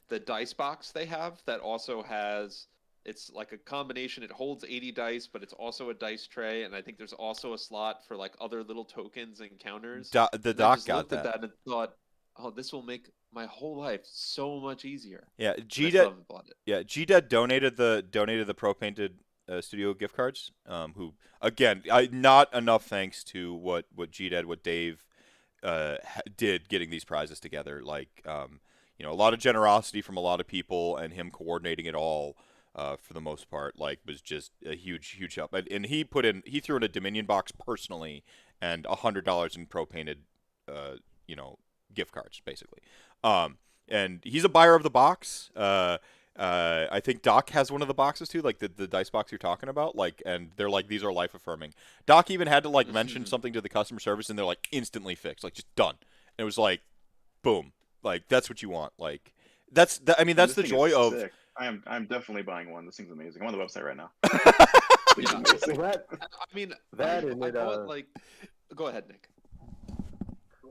the dice box they have that also has. It's like a combination. It holds 80 dice, but it's also a dice tray, and I think there's also a slot for like other little tokens and counters. The doc got looked at that and thought, "Oh, this will make my whole life so much easier." Yeah, GDead. Yeah, GDead donated the Pro Painted Studio gift cards. Who again, not enough thanks to what Dave did getting these prizes together. Like, a lot of generosity from a lot of people, and him coordinating it all. For the most part, like, was just a huge help. And he threw in a Dominion box personally, and $100 in Pro Painted, gift cards basically. And he's a buyer of the box. I think Doc has one of the boxes too, like the dice box you're talking about. Like, and they're like, these are life affirming. Doc even had to like mention something to the customer service, and they're like instantly fixed, like just done. And it was like, boom, like that's what you want. Like that's the joy of. Sick. I'm definitely buying one. This thing's amazing. I'm on the website right now. Go ahead, Nick.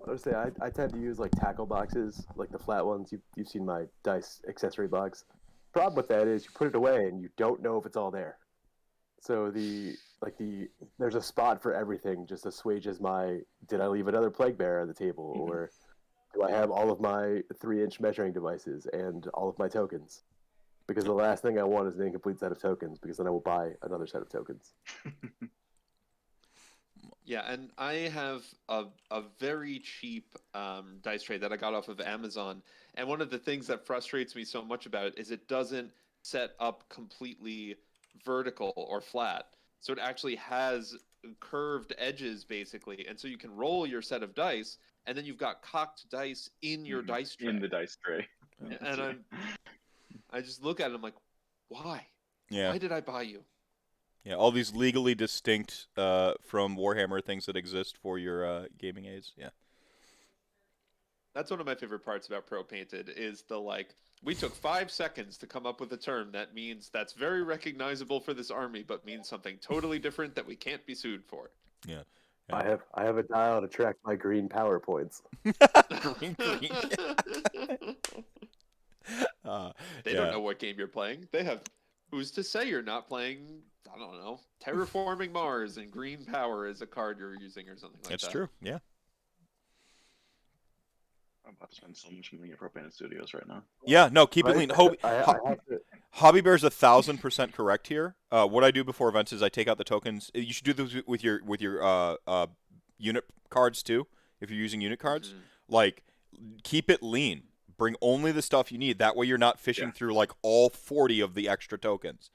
I would say I tend to use like tackle boxes, like the flat ones. You've seen my dice accessory box. Problem with that is you put it away and you don't know if it's all there. So there's a spot for everything, just assuages my, did I leave another plague bearer on the table, or do I have all of my 3-inch measuring devices and all of my tokens? Because the last thing I want is an incomplete set of tokens, because then I will buy another set of tokens. Yeah, and I have a very cheap dice tray that I got off of Amazon. And one of the things that frustrates me so much about it is it doesn't set up completely vertical or flat. So it actually has curved edges, basically. And so you can roll your set of dice, and then you've got cocked dice in your dice tray. In the dice tray. And I just look at it, I'm like, why? Yeah. Why did I buy you? Yeah, all these legally distinct from Warhammer things that exist for your gaming aids. Yeah. That's one of my favorite parts about Pro Painted is we took 5 seconds to come up with a term that means that's very recognizable for this army, but means something totally different that we can't be sued for. Yeah. I have a dial to track my green power points. green. They don't know what game you're playing. They have. Who's to say you're not playing? I don't know. Terraforming Mars and Green Power is a card you're using or something like that. That's true. Yeah. I'm about to spend so much money at Pro Painted Studios right now. Yeah. No, keep it lean. Hobby Bear's 1,000% correct here. What I do before events is I take out the tokens. You should do this with your unit cards too. If you're using unit cards, like keep it lean. Bring only the stuff you need. That way you're not fishing through like all 40 of the extra tokens.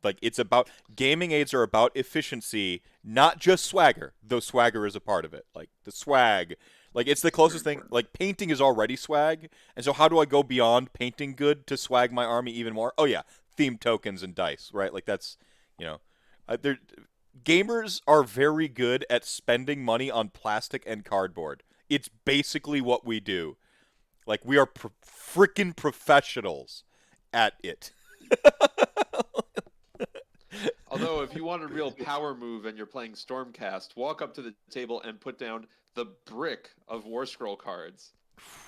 Like it's about gaming aids are about efficiency, not just swagger, though swagger is a part of it. Like the swag, Like, it's the closest thing. Like, painting is already swag, and so how do I go beyond painting good to swag my army even more? Oh yeah, themed tokens and dice, right? Like, that's, gamers are very good at spending money on plastic and cardboard. It's basically what we do. Like, we are freaking professionals at it. Although, if you want a real power move and you're playing Stormcast, walk up to the table and put down the brick of War Scroll cards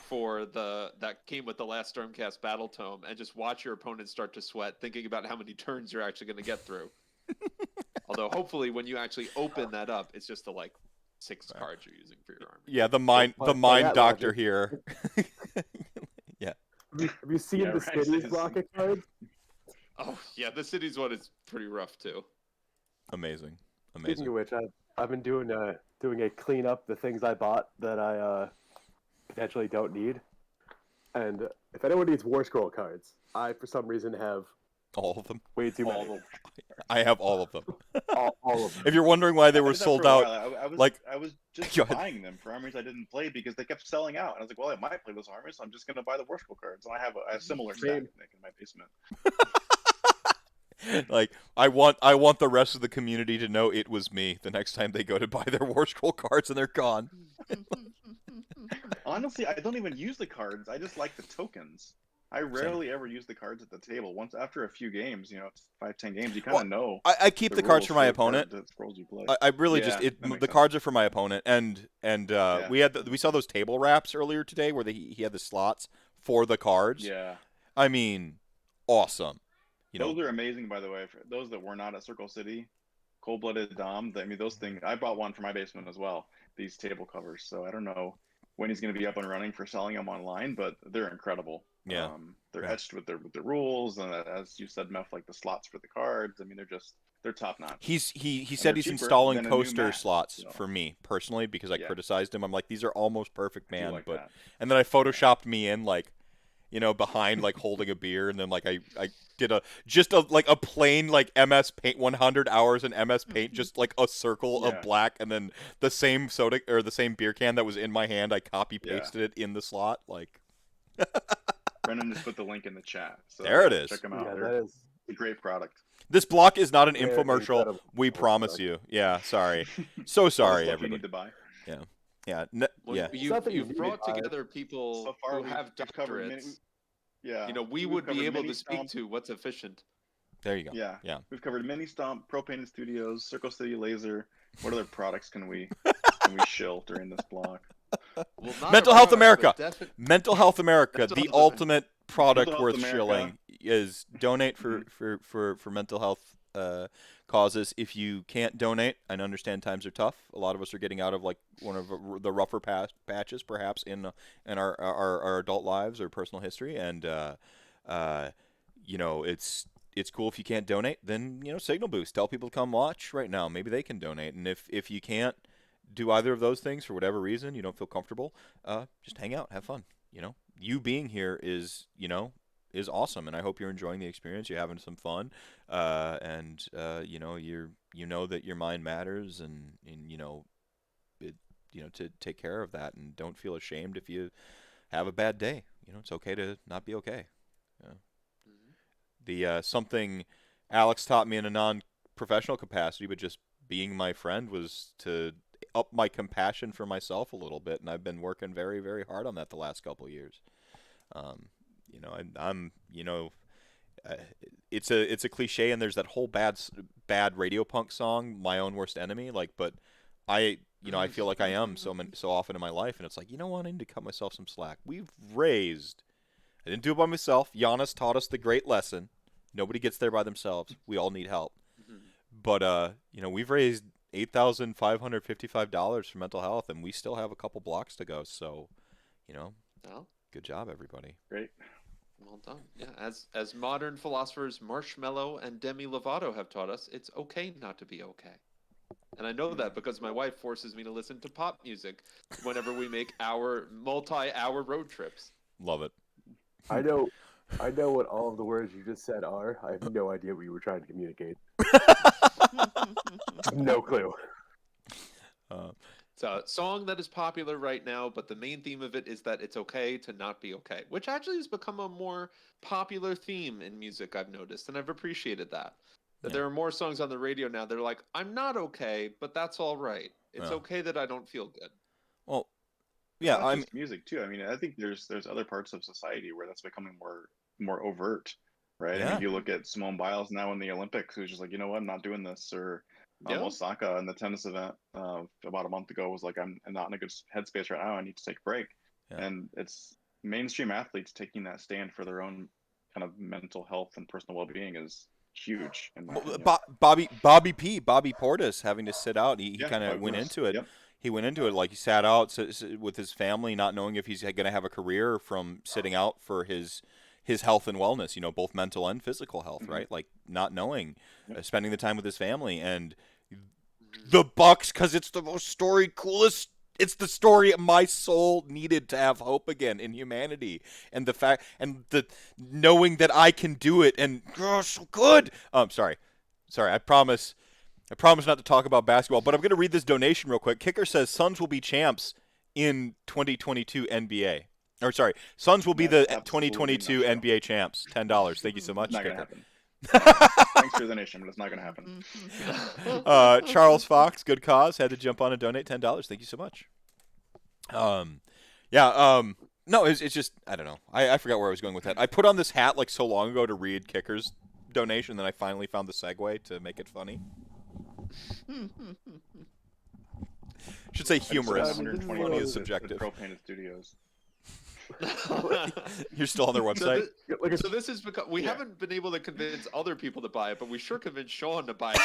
that came with the last Stormcast Battle Tome, and just watch your opponent start to sweat, thinking about how many turns you're actually going to get through. Although, hopefully, when you actually open that up, it's just the 6 cards you're using for your army. Yeah, the mind doctor here. Yeah. Have you seen the cities block of cards? Oh yeah, the cities one is pretty rough too. Amazing. Speaking of which, I've been doing a cleanup the things I bought that I potentially don't need. And if anyone needs War Scroll cards, I for some reason have all of them. Way too many. I have all of them. all of them. If you're wondering why they were sold out, I was just buying them for armies I didn't play because they kept selling out. And I was like, well, I might play those armies, so I'm just going to buy the War Scroll cards. And I have a similar stack in my basement. Like, I want the rest of the community to know it was me the next time they go to buy their War Scroll cards and they're gone. Honestly, I don't even use the cards. I just like the tokens. I rarely ever use the cards at the table. Once after a few games, 5-10 games, you kind of know. I keep the cards for my opponent. I really the cards are for my opponent, and we saw those table wraps earlier today where he had the slots for the cards. Yeah. I mean, awesome. Those are amazing, by the way. For those that were not at Circle City, Cold-Blooded Dom. I mean, those things. I bought one for my basement as well. These table covers. So I don't know when he's going to be up and running for selling them online, but they're incredible. Yeah. They're etched with the rules, and as you said, Meph, like the slots for the cards. I mean, they're top notch. He said he's installing coaster slots for me personally because I criticized him. I'm like, these are almost perfect, man. And then I photoshopped me in behind holding a beer, and then I did a plain MS Paint 100 hours in MS Paint, just a circle of black, and then the same soda or the same beer can that was in my hand, I copy pasted it in the slot. Brennan just put the link in the chat. So there it is. Check them out. Yeah, that is a great product. This block is not an infomercial. We promise you. Yeah, sorry. So sorry, everybody. You need to buy. Yeah. You've brought together people who have doctorates. We would be able to speak to what's efficient. There you go. Yeah. We've covered Ministomp, Pro Painted Studios, Circle City Laser. What other products can we shill during this block? Well, Mental Health America. Mental Health America. The ultimate product worth shilling is donate for mental health causes. If you can't donate, I understand times are tough. A lot of us are getting out of one of the rougher patches, perhaps in our adult lives or personal history, and it's cool if you can't donate. Then Signal Boost. Tell people to come watch right now. Maybe they can donate, and if you can't do either of those things for whatever reason, you don't feel comfortable, just hang out, have fun. You being here is awesome, and I hope you're enjoying the experience. You're having some fun, and that your mind matters, and to take care of that, and don't feel ashamed if you have a bad day. It's okay to not be okay. The something Alex taught me in a non-professional capacity, but just being my friend, was to up my compassion for myself a little bit, and I've been working very, very hard on that the last couple of years. It's a cliche, and there's that whole bad radio punk song, "My Own Worst Enemy." But I feel like I am so often in my life, and it's like, I need to cut myself some slack. I didn't do it by myself. Giannis taught us the great lesson: nobody gets there by themselves. We all need help. But we've raised $8,555 for mental health, and we still have a couple blocks to go. So, good job, everybody. Great. Well done. Yeah, as modern philosophers Marshmallow and Demi Lovato have taught us, it's okay not to be okay. And I know that because my wife forces me to listen to pop music whenever we make our multi-hour road trips. Love it. I know what all of the words you just said are. I have no idea what you were trying to communicate. No clue. It's a song that is popular right now, but the main theme of it is that it's okay to not be okay, which actually has become a more popular theme in music, I've noticed, and I've appreciated that. That there are more songs on the radio now that are like, I'm not okay, but that's all right. It's okay that I don't feel good. Well, yeah, not just music too. I mean, I think there's other parts of society where that's becoming more overt, right? Yeah. I mean, you look at Simone Biles now in the Olympics, who's just like, you know what, I'm not doing this, or Osaka in the tennis event about a month ago was like, I'm not in a good headspace right now. I need to take a break. Yeah. And it's mainstream athletes taking that stand for their own kind of mental health and personal well-being is huge. In my opinion. Bobby Portis having to sit out. He kind of went into it. Yep. He went into it like he sat out with his family, not knowing if he's going to have a career from sitting out for his health and wellness, you know, both mental and physical health, mm-hmm. right? Like not knowing, spending the time with his family, and the Bucks, because it's the most coolest. It's the story my soul needed to have hope again in humanity, and the fact and the knowing that I can do it, and so good. Sorry, I promise not to talk about basketball, but I'm going to read this donation real quick. Kicker says Suns will be champs in 2022 NBA. Or sorry, Suns will be the 2022 NBA champs. $10. Thank you so much, not Kicker. Gonna happen. Thanks for the donation, but it's not going to happen. Charles Fox, good cause, had to jump on and donate $10. Thank you so much. No, it's just, I don't know. I forgot where I was going with that. I put on this hat like so long ago to read Kicker's donation, then I finally found the segue to make it funny. Should say humorous. Funny is subjective. Pro-painted studios. You're still on their website? So this is because we haven't been able to convince other people to buy it, but we sure convinced Sean to buy it.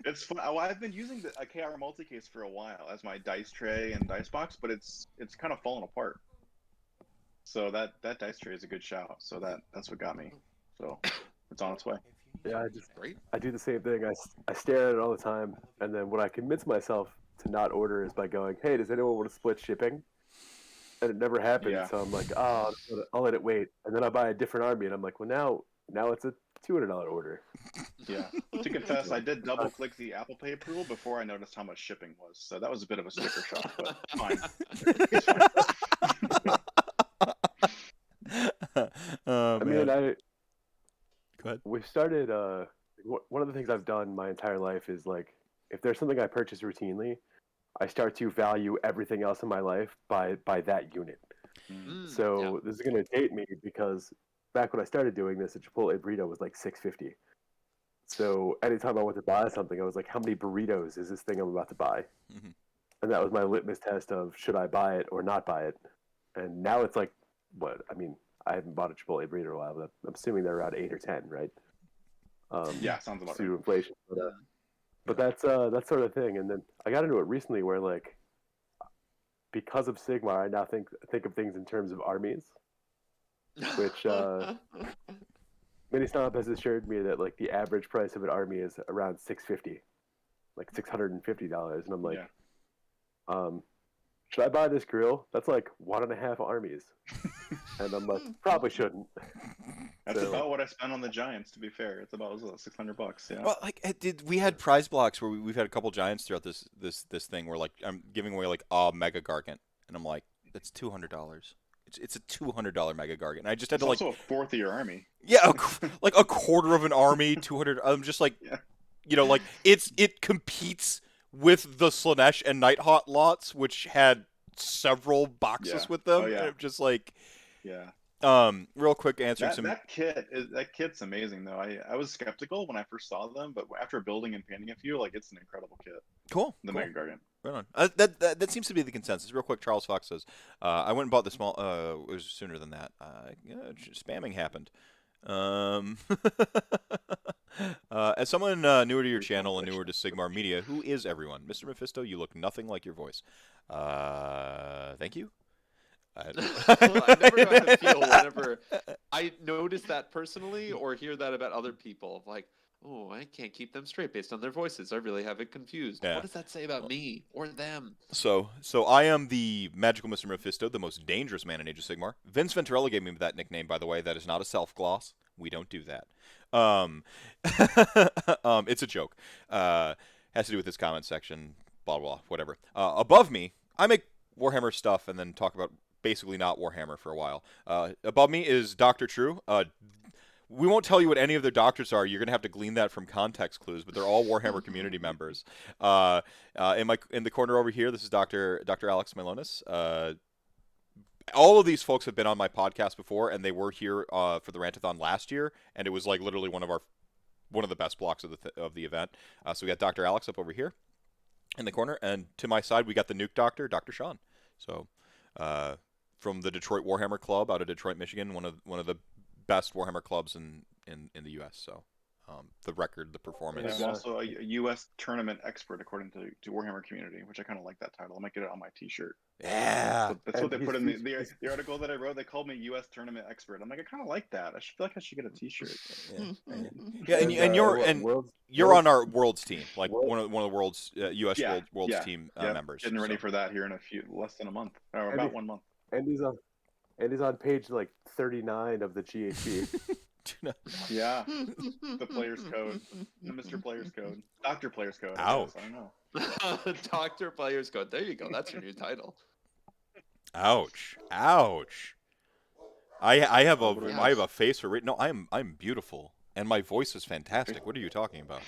It's fun. Well, I've been using a KR multi-case for a while as my dice tray and dice box, but it's kind of fallen apart. So that dice tray is a good shout. So that's what got me. So it's on its way. Yeah, I do the same thing. I stare at it all the time, and then what I convince myself to not order is by going, "Hey, does anyone want to split shipping?" And it never happens. Yeah. So I'm like, "Oh, I'll let it wait." And then I buy a different army, and I'm like, "Well, now it's a $200 order." Yeah. To confess, I did double click the Apple Pay approval before I noticed how much shipping was. So that was a bit of a sticker shock, but fine. I mean, Go ahead. We started. One of the things I've done my entire life is like, if there's something I purchase routinely, I start to value everything else in my life by that unit. So this is going to date me because back when I started doing this, a Chipotle burrito was like $6.50. So anytime I went to buy something, I was like, how many burritos is this thing I'm about to buy? Mm-hmm. And that was my litmus test of should I buy it or not buy it. And now it's like, what? I mean, I haven't bought a Chipotle burrito in a while, but I'm assuming they're around 8 or 10, right? Yeah, sounds about right. Inflation. But that's that sort of thing. And then I got into it recently where, like, because of Sigmar, I now think of things in terms of armies, which Ministomp has assured me that like the average price of an army is around $650, like $650, and I'm like, should I buy this grill? That's like 1.5 armies, and I'm like, probably shouldn't. That's about what I spent on the Giants. To be fair, it's about $600. Yeah. Well, like, we had prize blocks where we've had a couple Giants throughout this thing where like I'm giving away like a Mega Gargant, and I'm like, that's $200. It's a $200 Mega Gargant. And I just had to like also a fourth of your army. Yeah, like a quarter of an army, 200. I'm just like, you know, like it competes with the Slanesh and Nighthawk lots, which had several boxes with them. Oh, yeah. And just like, yeah. Real quick answering that kit's amazing though. I was skeptical when I first saw them, but after building and painting a few, like it's an incredible kit. Cool. The Mega Guardian. Right on. That seems to be the consensus. Real quick, Charles Fox says, I went and bought the small. It was sooner than that. Spamming happened. As someone newer to your channel and newer to Sigmar Media, who is everyone? Mr. Mephisto, you look nothing like your voice. Thank you. I never know how to feel whenever I notice that personally or hear that about other people. Like, oh, I can't keep them straight based on their voices. I really have it confused. Yeah. What does that say about me or them? So I am the magical Mr. Mephisto, the most dangerous man in Age of Sigmar. Vince Venturella gave me that nickname, by the way. That is not a self-gloss. We don't do that. It's a joke. Has to do with this comment section. blah blah whatever. Above me, I make Warhammer stuff and then talk about basically not Warhammer for a while. Above me is Dr. True. We won't tell you what any of their doctors are. You're gonna have to glean that from context clues, but they're all Warhammer community members. In the corner over here, this is Dr. Alex Melonis. All of these folks have been on my podcast before, and they were here for the Rantathon last year, and it was like literally one of the best blocks of the event. So we got Dr. Alex up over here in the corner, and to my side we got the Nuke Doctor, Dr. Sean. So from the Detroit Warhammer Club out of Detroit, Michigan, one of the best Warhammer clubs in the U.S. So the record, the performance. I'm also a U.S. tournament expert according to Warhammer Community, which I kind of like that title. I might get it on my T-shirt. Yeah, that's what they put in the article that I wrote. They called me U.S. tournament expert. I'm like, I kind of like that. I feel like I should get a T-shirt. Yeah, you're on our Worlds team, like one of the Worlds U.S. Worlds team members. Getting ready for that here in less than a month, or about 1 month. And he's on page like 39 of the GHC. Yeah, the player's code, the Mr. Player's code, Dr. Player's code. Ouch. I don't know. Dr. Player's code. There you go. That's your new title. Ouch! I have a face for no. I'm beautiful, and my voice is fantastic. What are you talking about?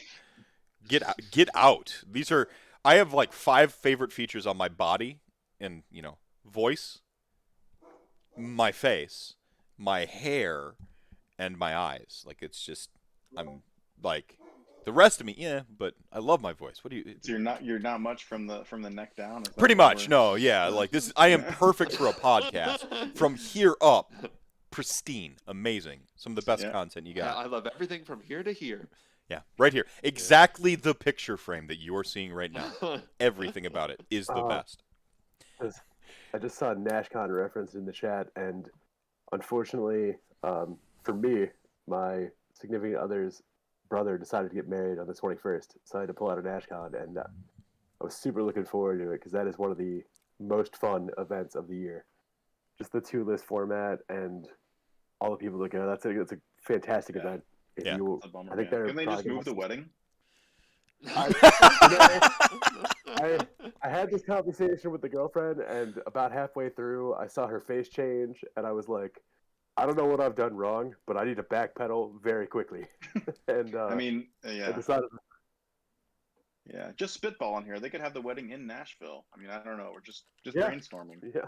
Get out. I have like 5 favorite features on my body, and voice, my face, my hair, and my eyes. Like I'm like the rest of me, but I love my voice. What do you? So you're not much from the neck down. Pretty much, no, yeah. Like this, I am perfect for a podcast. From here up, pristine, amazing. Some of the best content you got. I love everything from here to here. Yeah, right here. Exactly the picture frame that you are seeing right now. Everything about it is the best. I just saw a NashCon reference in the chat, and unfortunately, for me, my significant other's brother decided to get married on the 21st, so I had to pull out a NashCon, and I was super looking forward to it because that is one of the most fun events of the year. Just the 2-list format and all the people that go. That's a fantastic event. That's a bummer, I think Can they just move the wedding? I had this conversation with the girlfriend, and about halfway through, I saw her face change, and I was like, I don't know what I've done wrong, but I need to backpedal very quickly. And I decided. Yeah, just spitball on here. They could have the wedding in Nashville. I mean, I don't know. We're just brainstorming. Yeah.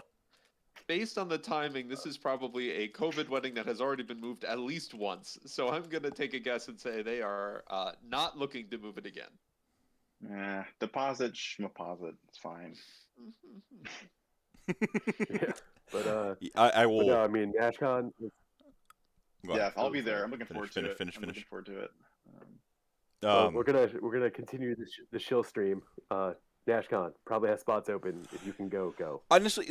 Based on the timing, this is probably a COVID wedding that has already been moved at least once. So I'm going to take a guess and say they are not looking to move it again. Deposit, schmaposit. It's fine. Yeah. But I will. But no, I mean, NashCon. Yeah, I'll be there. I'm looking forward to it. Finish. Looking forward to it. We're gonna continue the shill stream. NashCon probably has spots open. If you can go. Honestly,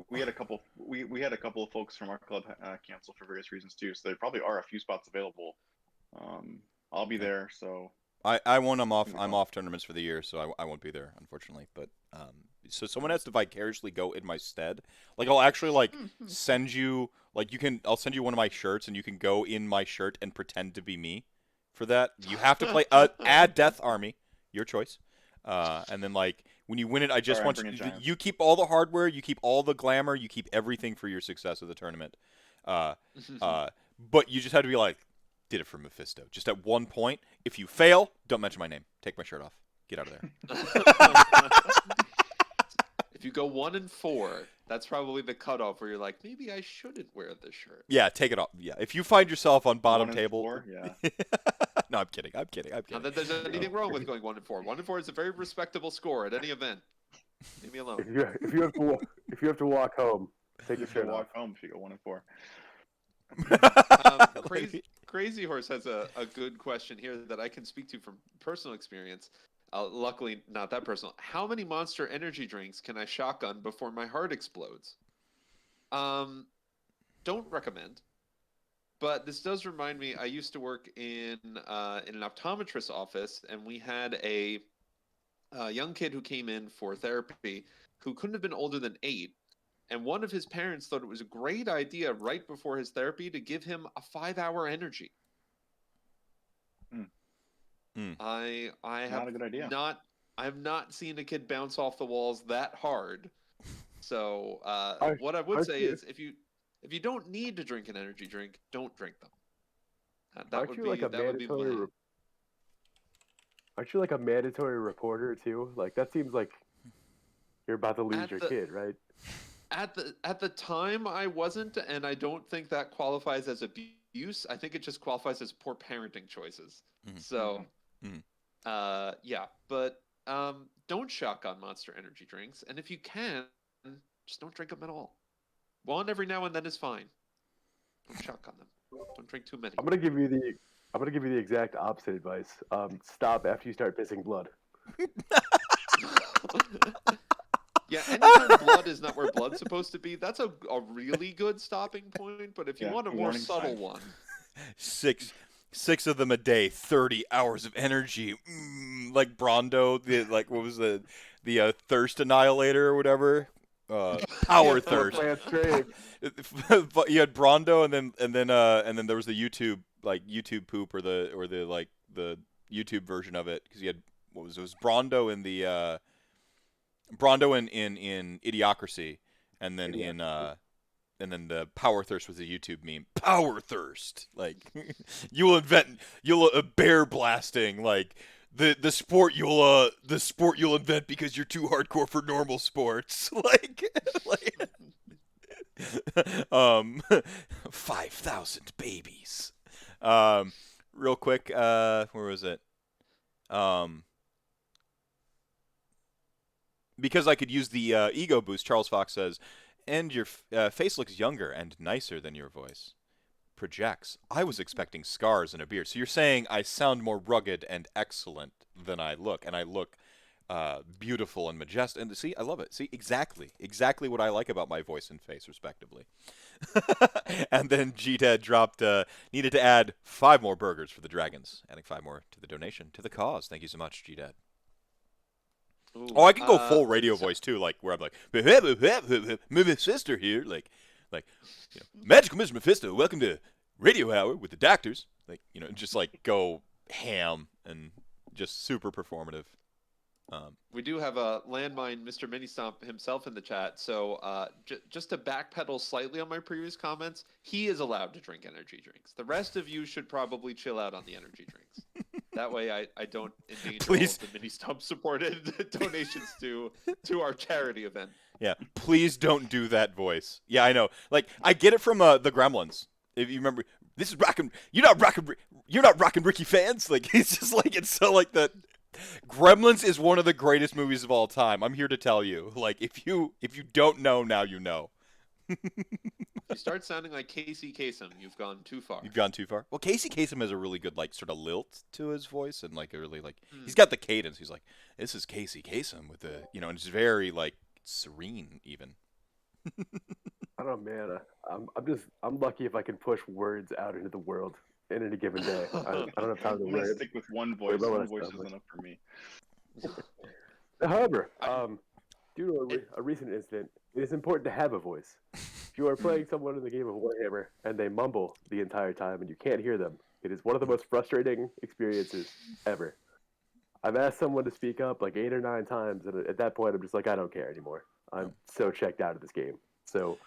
we had a couple. We had a couple of folks from our club cancel for various reasons too. So there probably are a few spots available. I'll be there. So I won't. I'm off tournaments for the year, so I won't be there, unfortunately. But so someone has to vicariously go in my stead. Like I'll actually send you I'll send you one of my shirts, and you can go in my shirt and pretend to be me. For that, you have to play add Death Army, your choice. And then when you win it, I just want you keep all the hardware, you keep all the glamour, you keep everything for your success of the tournament. But you just have to be like, did it for Mephisto. Just at one point, if you fail, don't mention my name. Take my shirt off. Get out of there. If you go 1-4, that's probably the cutoff where you're like, maybe I shouldn't wear this shirt. Yeah, take it off. Yeah, if you find yourself on bottom table. 4, yeah. No, I'm kidding. Not that there's anything wrong with going 1-4. 1-4 is a very respectable score at any event. Leave me alone. If you have to walk home, take your shirt off. Walk home if you go 1-4. CrazyHorse has a good question here that I can speak to from personal experience. Luckily, not that personal. How many Monster Energy drinks can I shotgun before my heart explodes? Don't recommend. But this does remind me. I used to work in an optometrist's office, and we had a young kid who came in for therapy who couldn't have been older than 8. And one of his parents thought it was a great idea right before his therapy to give him a 5-hour energy. I have not a good idea. Not I've not seen a kid bounce off the walls that hard. So what I would say is, if you don't need to drink an energy drink, don't drink them. That would be my. Aren't you like a mandatory reporter too? Like that seems like you're about to lose your kid, right? At the time, I wasn't, and I don't think that qualifies as abuse. I think it just qualifies as poor parenting choices. Mm-hmm. So, yeah, but don't shotgun Monster energy drinks, and if you can, just don't drink them at all. One every now and then is fine. Don't shotgun them. Don't drink too many. I'm gonna give you the exact opposite advice. Stop after you start pissing blood. Yeah, anytime blood is not where blood's supposed to be, that's a really good stopping point. But if you want a more subtle one, six of them a day, 30 hours of energy, like Brondo, what was the thirst annihilator or whatever, power thirst. You had Brondo, and then there was the YouTube poop or the YouTube version of it, because you had it was Brondo in the. Brondo in Idiocracy, and then and then the Power Thirst was the YouTube meme. Power Thirst, like you'll bear blasting, like the sport you'll invent because you're too hardcore for normal sports, like 5,000 babies. Real quick, where was it? Because I could use the ego boost, Charles Fox says, and your face looks younger and nicer than your voice projects. I was expecting scars and a beard. So you're saying I sound more rugged and excellent than I look, and I look beautiful and majestic. And see, I love it. See, exactly what I like about my voice and face, respectively. And then GDead dropped, needed to add 5 more burgers for the Dragons, adding 5 more to the donation to the cause. Thank you so much, GDead. Ooh, I can go full radio voice too, like where I'm like, Mephisto here, like, Magical Mr. Mephisto, welcome to Radio Hour with the Doctors, like, just like go ham and just super performative. We do have a landmine, Mr. Ministomp himself in the chat. So just to backpedal slightly on my previous comments, he is allowed to drink energy drinks. The rest of you should probably chill out on the energy drinks. That way I don't endanger all of the Ministomp supported donations to our charity event. Yeah, please don't do that voice. Yeah, I know. Like, I get it from the Gremlins. If you remember, this is rockin'. You're not rockin' Ricky fans. Like, it's just like, it's so like that. Gremlins is one of the greatest movies of all time. I'm here to tell you. Like, if you don't know, now you know. You start sounding like Casey Kasem, you've gone too far. You've gone too far? Well, Casey Kasem has a really good, like, sort of lilt to his voice, and, like, a really, like, he's got the cadence. He's like, this is Casey Kasem with the, and it's very, like, serene, even. I don't know, man. I'm lucky if I can push words out into the world in any given day. I don't have time to I'm gonna stick with one voice. One voice is enough for me. However, due to a recent incident, it is important to have a voice. If you are playing someone in the game of Warhammer and they mumble the entire time and you can't hear them, it is one of the most frustrating experiences ever. I've asked someone to speak up like 8 or 9 times, and at that point, I'm just like, I don't care anymore. I'm so checked out of this game. So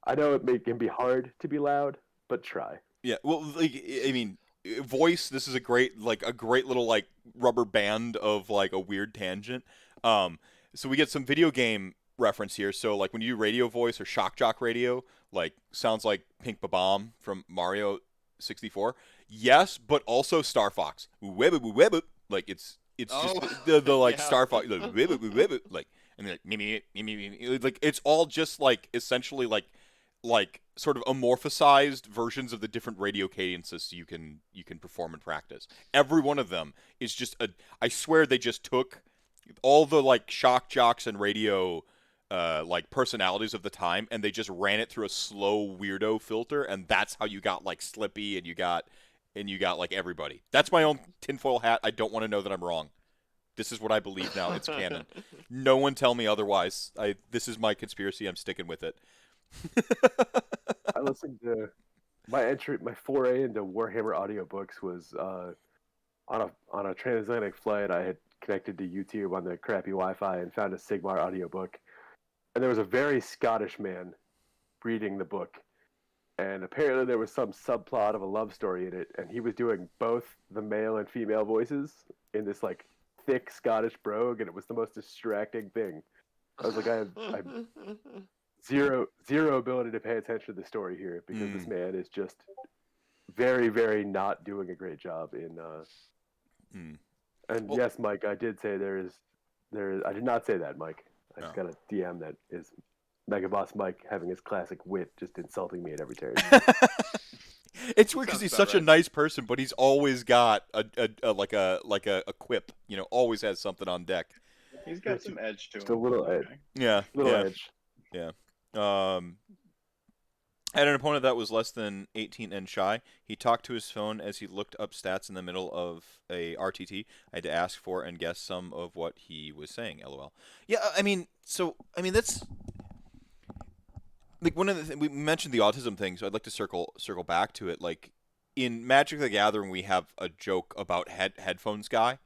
I know it can be hard to be loud, but try. Yeah, well, like, I mean, voice. This is a great little like rubber band of like a weird tangent. So we get some video game reference here. So like when you do radio voice or shock jock radio, like sounds like Pink Babam from Mario 64. Yes, but also Star Fox. Like it's just the like Star Fox like, and like me like it's all just like essentially like sort of amorphosized versions of the different radio cadences you can perform in practice. Every one of them is just I swear they just took all the like shock jocks and radio like personalities of the time, and they just ran it through a slow weirdo filter, and that's how you got like Slippy and you got like everybody. That's my own tinfoil hat. I don't want to know that I'm wrong. This is what I believe now. It's canon. No one tell me otherwise. This is my conspiracy. I'm sticking with it. I listened to my foray into Warhammer audiobooks was on a transatlantic flight. I had connected to YouTube on the crappy Wi-Fi and found a Sigmar audiobook. And there was a very Scottish man reading the book. And apparently there was some subplot of a love story in it, and he was doing both the male and female voices in this like thick Scottish brogue, and it was the most distracting thing. I was like, I have zero ability to pay attention to the story here because this man is just very, very not doing a great job in. And yes, Mike, I did say there is. I did not say that, Mike. I just got a DM that is Mega Boss Mike having his classic wit, just insulting me at every turn. It's weird because he's such a nice person, but he's always got a quip. You know, always has something on deck. He's got some edge to him. Just a little edge. Yeah, edge. Yeah. Had an opponent that was less than 18 and shy. He talked to his phone as he looked up stats in the middle of a RTT. I had to ask for and guess some of what he was saying. LOL. Yeah, I mean, that's like one of the things we mentioned the autism thing, so I'd like to circle back to it. Like in Magic the Gathering, we have a joke about headphones guy,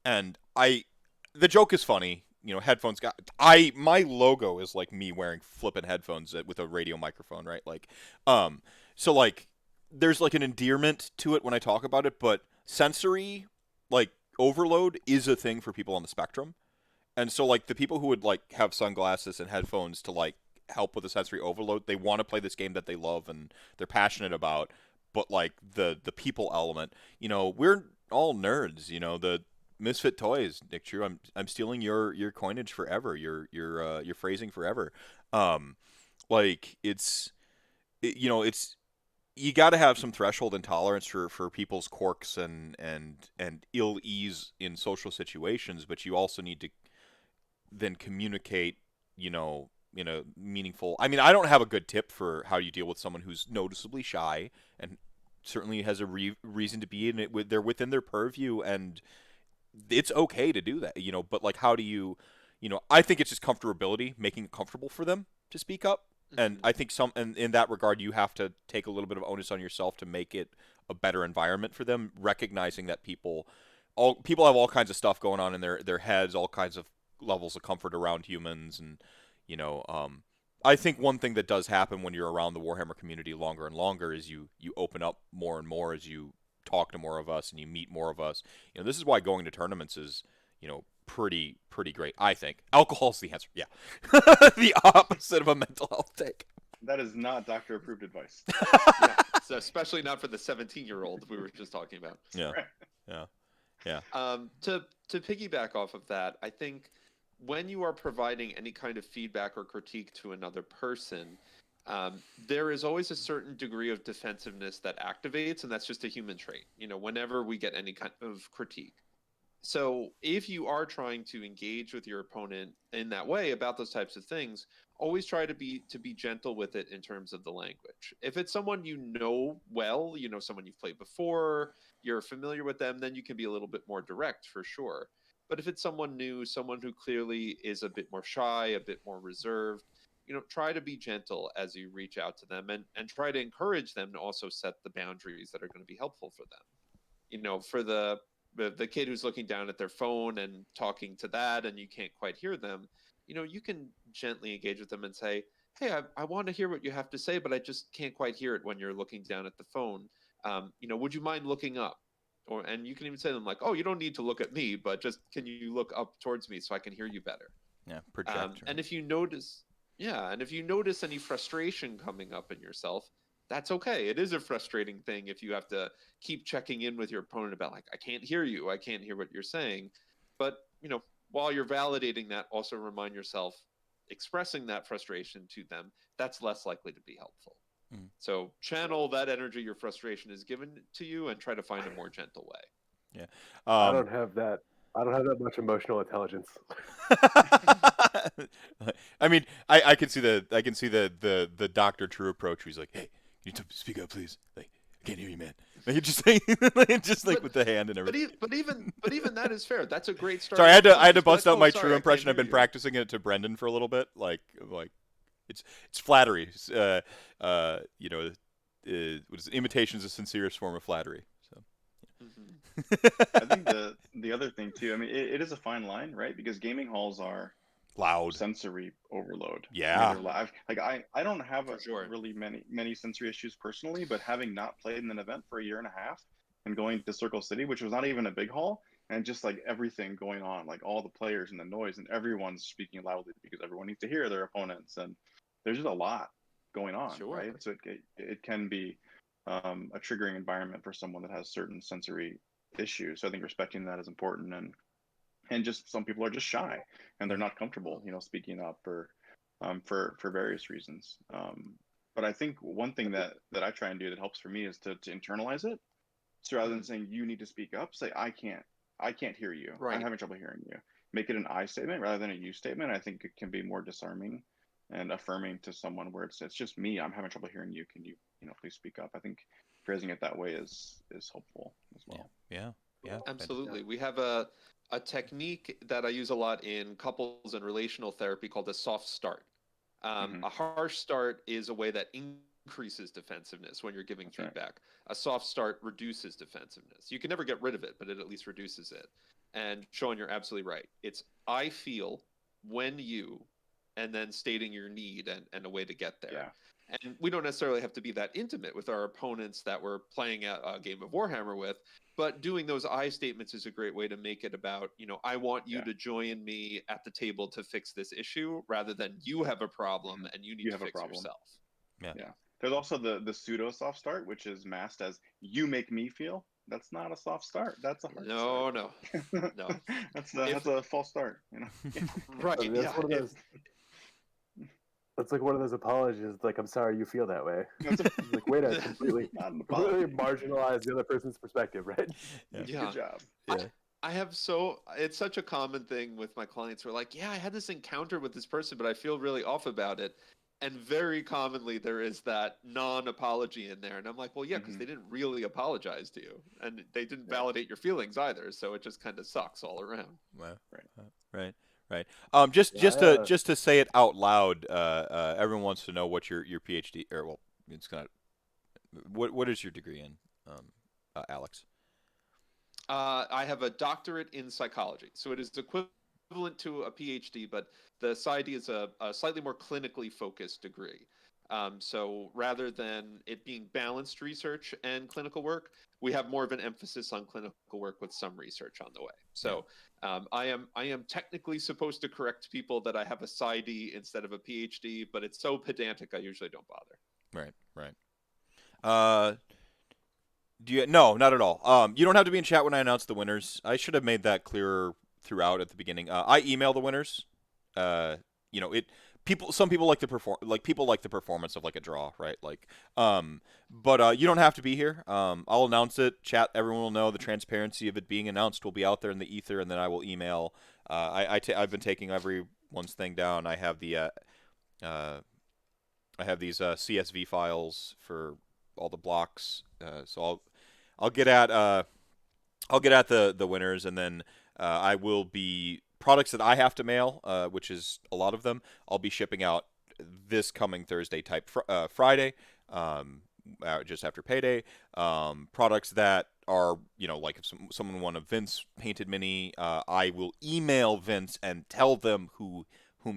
and the joke is funny. You know, headphones guy. My logo is like me wearing flippin' headphones with a radio microphone, right? Like, so like there's like an endearment to it when I talk about it, but sensory like overload is a thing for people on the spectrum, and so like the people who would like have sunglasses and headphones to like help with the sensory overload, they want to play this game that they love and they're passionate about, but like the people element, you know, we're all nerds, you know, the Misfit Toys, Nick True, I'm stealing your coinage forever, your phrasing forever. Like it's you got to have some threshold and tolerance for people's quirks and ill ease in social situations, but you also need to then communicate, you know, in a meaningful. I mean, I don't have a good tip for how you deal with someone who's noticeably shy and certainly has a reason to be in it. They're within their purview, and it's okay to do that, you know. But like, how do you know? I think it's just comfortability, making it comfortable for them to speak up. And I think in that regard, you have to take a little bit of onus on yourself to make it a better environment for them, recognizing that people have all kinds of stuff going on in their heads, all kinds of levels of comfort around humans, and you know, I think one thing that does happen when you're around the Warhammer community longer and longer is you open up more and more as you talk to more of us and you meet more of us. You know, this is why going to tournaments is, you know, pretty great, I think. Alcohol's the answer. Yeah. The opposite of a mental health take. That is not doctor approved advice. Yeah, so especially not for the 17-year-old we were just talking about. Yeah. Right. Yeah. To piggyback off of that, I think when you are providing any kind of feedback or critique to another person, there is always a certain degree of defensiveness that activates, and that's just a human trait, you know, whenever we get any kind of critique. So if you are trying to engage with your opponent in that way about those types of things, always try to be gentle with it in terms of the language. If it's someone you know well, you know, someone you've played before, you're familiar with them, then you can be a little bit more direct for sure. But if it's someone new, someone who clearly is a bit more shy, a bit more reserved, you know, try to be gentle as you reach out to them and try to encourage them to also set the boundaries that are going to be helpful for them. You know, for the kid who's looking down at their phone and talking to that and you can't quite hear them, you know, you can gently engage with them and say, hey, I want to hear what you have to say, but I just can't quite hear it when you're looking down at the phone. You know, would you mind looking up? And you can even say to them like, oh, you don't need to look at me, but just can you look up towards me so I can hear you better? Yeah, projector. And if you notice any frustration coming up in yourself, that's okay. It is a frustrating thing if you have to keep checking in with your opponent about like, I can't hear you, I can't hear what you're saying. But, you know, while you're validating that, also remind yourself expressing that frustration to them, that's less likely to be helpful. So channel that energy your frustration is given to you and try to find a more gentle way. Yeah. I don't have that much emotional intelligence. I mean, I can see the Dr. True approach where he's like, hey, you need to speak up, please. Like, I can't hear you, man. Like, just like with the hand and everything. But even that is fair. That's a great start. Sorry, I had to bust out my True impression. I've been practicing it to Brendan for a little bit. Like it's flattery. You know, what is it? Imitation is the sincerest form of flattery. So. I think the other thing thing too. I mean, it is a fine line, right? Because gaming halls are loud, sensory overload. Yeah. I mean, they're live. Like I don't have really many sensory issues personally, but having not played in an event for a year and a half and going to Circle City, which was not even a big hall, and just like everything going on, like all the players and the noise, and everyone's speaking loudly because everyone needs to hear their opponents, and there's just a lot going on, right? So it can be a triggering environment for someone that has certain sensory issues. So I think respecting that is important, and just some people are just shy and they're not comfortable, speaking up for various reasons. But I think one thing that I try and do that helps for me is to internalize it. So rather than saying you need to speak up, say I can't hear you. Right. I'm having trouble hearing you. Make it an I statement rather than a you statement. I think it can be more disarming and affirming to someone where it's just me. I'm having trouble hearing you. Can you please speak up? I think phrasing it that way is helpful as well. Yeah. Absolutely. We have a technique that I use a lot in couples and relational therapy called a soft start. A harsh start is a way that increases defensiveness when you're giving feedback. Right. A soft start reduces defensiveness. You can never get rid of it, but it at least reduces it. And Sean, you're absolutely right. It's I feel when you, and then stating your need and a way to get there. Yeah. And we don't necessarily have to be that intimate with our opponents that we're playing a game of Warhammer with, but doing those I statements is a great way to make it about, I want you to join me at the table to fix this issue, rather than you have a problem and you need to fix yourself. Yeah. There's also the pseudo soft start, which is masked as you make me feel. That's not a soft start. That's a hard start. No. That's a false start. Right. That's one of those. It's like one of those apologies. Like, I'm sorry you feel that way. Like, way to completely marginalize the other person's perspective, right? Yeah. Good job. Yeah. I have it's such a common thing with my clients who are like, I had this encounter with this person, but I feel really off about it. And very commonly there is that non-apology in there. And I'm like, well, yeah, because they didn't really apologize to you. And they didn't validate your feelings either. So it just kind of sucks all around. Well, right. Just to say it out loud, everyone wants to know what your PhD, or well, it's kind of, what is your degree in, Alex? I have a doctorate in psychology, so it is equivalent to a PhD, but the PsyD is a slightly more clinically focused degree. So rather than it being balanced research and clinical work, we have more of an emphasis on clinical work with some research on the way. So I am technically supposed to correct people that I have a PsyD instead of a PhD, but it's so pedantic I usually don't bother. Right. No, not at all. You don't have to be in chat when I announce the winners. I should have made that clearer throughout at the beginning. I email the winners. Some people like the performance of like a draw, right? But you don't have to be here. I'll announce it. Chat, everyone will know. The transparency of it being announced will be out there in the ether, and then I will email. I've been taking everyone's thing down. I have the I have these CSV files for all the blocks. So I'll get at the winners, and then I will be products that I have to mail, which is a lot of them. I'll be shipping out this coming Thursday type Friday, just after payday. Products that are, like if someone won a Vince painted mini, I will email Vince and tell them whom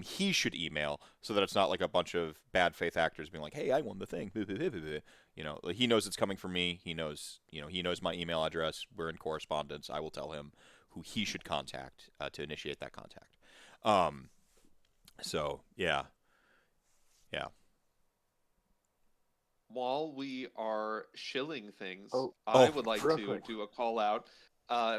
he should email, so that it's not like a bunch of bad faith actors being like, hey, I won the thing. He knows it's coming from me. He knows my email address. We're in correspondence. I will tell him who he should contact to initiate that contact. Yeah. While we are shilling things, I would like to do a call out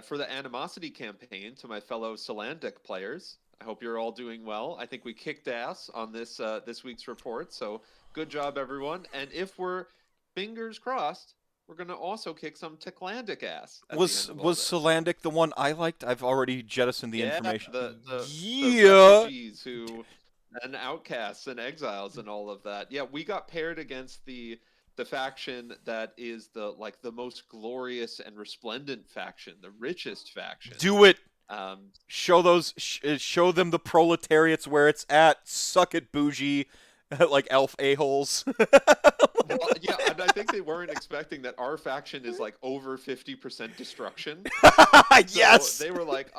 for the Animosity campaign to my fellow Solandic players. I hope you're all doing well. I think we kicked ass on this week's report, so good job, everyone. And if we're fingers crossed, we're going to also kick some Techlandic ass. Was Solandic the one I liked? I've already jettisoned the information. The refugees and outcasts and exiles and all of that. Yeah, we got paired against the faction that is the most glorious and resplendent faction, the richest faction. Do it. Show them the proletariats where it's at. Suck it, bougie. like elf a-holes. Well, yeah, and I think they weren't expecting that our faction is like over 50% destruction. Yes. So they were like,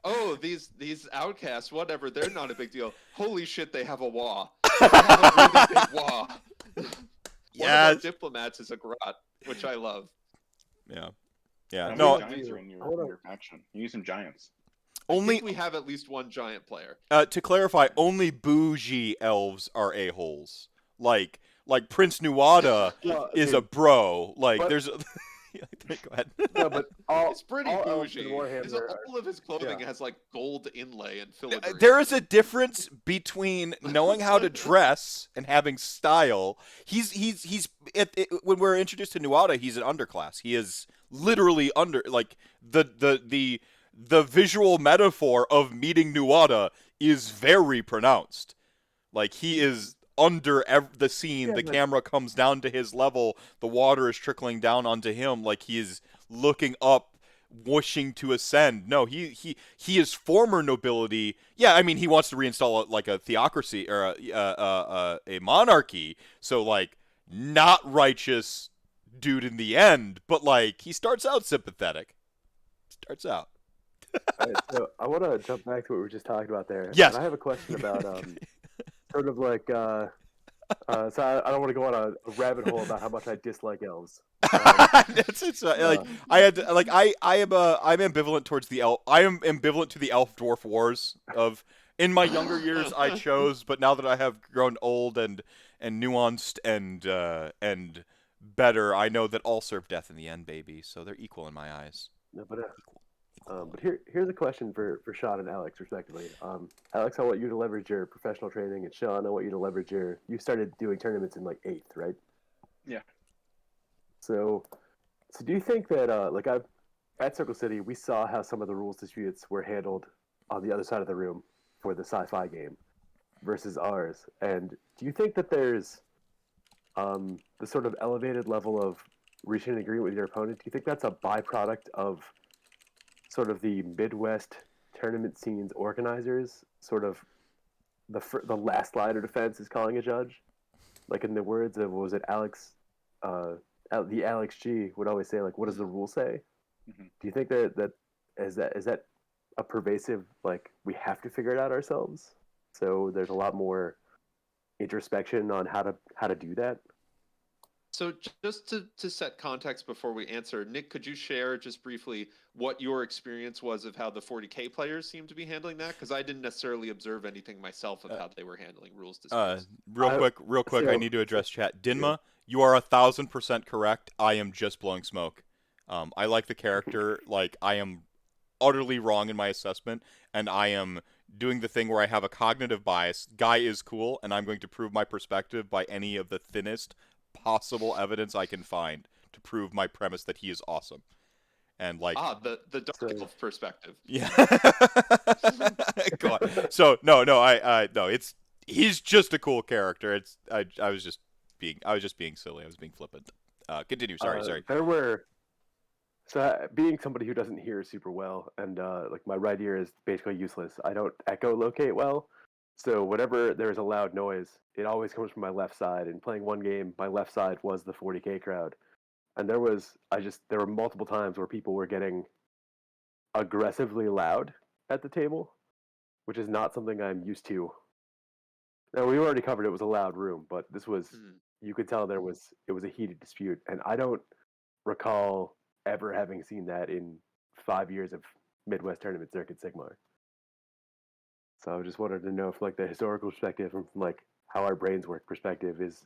oh, these outcasts, whatever, they're not a big deal. Holy shit, they have a wah. They have a really big wah. One of our diplomats is a grot, which I love. Yeah. Yeah. How No. many giants are in your faction? You need some giants. I think we have at least one giant player. To clarify, only bougie elves are a-holes. Like Prince Nuada is a bro. Like there's. Go ahead. No, but it's pretty bougie. All of his clothing has like gold inlay and filigree. There is a difference between knowing how to dress and having style. When we're introduced to Nuada, he's an underclass. He is literally under like the visual metaphor of meeting Nuada is very pronounced. Like he is under the scene, the camera comes down to his level, the water is trickling down onto him like he is looking up, wishing to ascend. No, he is former nobility. Yeah, I mean he wants to reinstall like a theocracy or a monarchy. So like not righteous dude in the end, but like he starts out sympathetic. Starts out. Right, so I want to jump back to what we were just talking about there. Yes. And I have a question about sort of like so I don't want to go on a rabbit hole about how much I dislike elves. I'm ambivalent towards the elf. I am ambivalent to the elf dwarf wars of. In my younger years, I chose, but now that I have grown old and nuanced and better, I know that all serve death in the end, baby. So they're equal in my eyes. No, but here's a question for Sean and Alex, respectively. Alex, I want you to leverage your professional training, and Sean, I want you to leverage you started doing tournaments in like 8th, right? Yeah. So do you think that at Circle City, we saw how some of the rules disputes were handled on the other side of the room for the sci-fi game versus ours? And do you think that there's the sort of elevated level of reaching an agreement with your opponent? Do you think that's a byproduct of sort of the Midwest tournament scene's organizers, sort of the last line of defense is calling a judge? Like in the words of, what was it, Alex, the Alex G would always say, like, what does the rule say? Mm-hmm. Do you think that is that a pervasive, like, we have to figure it out ourselves? So there's a lot more introspection on how to do that? So just to set context before we answer, Nick, could you share just briefly what your experience was of how the 40K players seem to be handling that? Because I didn't necessarily observe anything myself of how they were handling rules disputes. Real quick, I need to address chat. Dinma, you are 1,000% correct. I am just blowing smoke. I like the character. Like, I am utterly wrong in my assessment, and I am doing the thing where I have a cognitive bias. Guy is cool, and I'm going to prove my perspective by any of the thinnest possible evidence I can find to prove my premise that he is awesome. And like the dark elf perspective. Yeah. God. So no, he's just a cool character. I was just being silly. I was being flippant. Continue. Sorry. So being somebody who doesn't hear super well, and like my right ear is basically useless. I don't echolocate well. So whenever there's a loud noise, it always comes from my left side. And playing one game, my left side was the 40K crowd. And there were multiple times where people were getting aggressively loud at the table, which is not something I'm used to. Now, we already covered it was a loud room, but this was, you could tell it was a heated dispute. And I don't recall ever having seen that in 5 years of Midwest Tournament Circuit Sigmar. So I just wanted to know from like the historical perspective and from like how our brains work perspective, is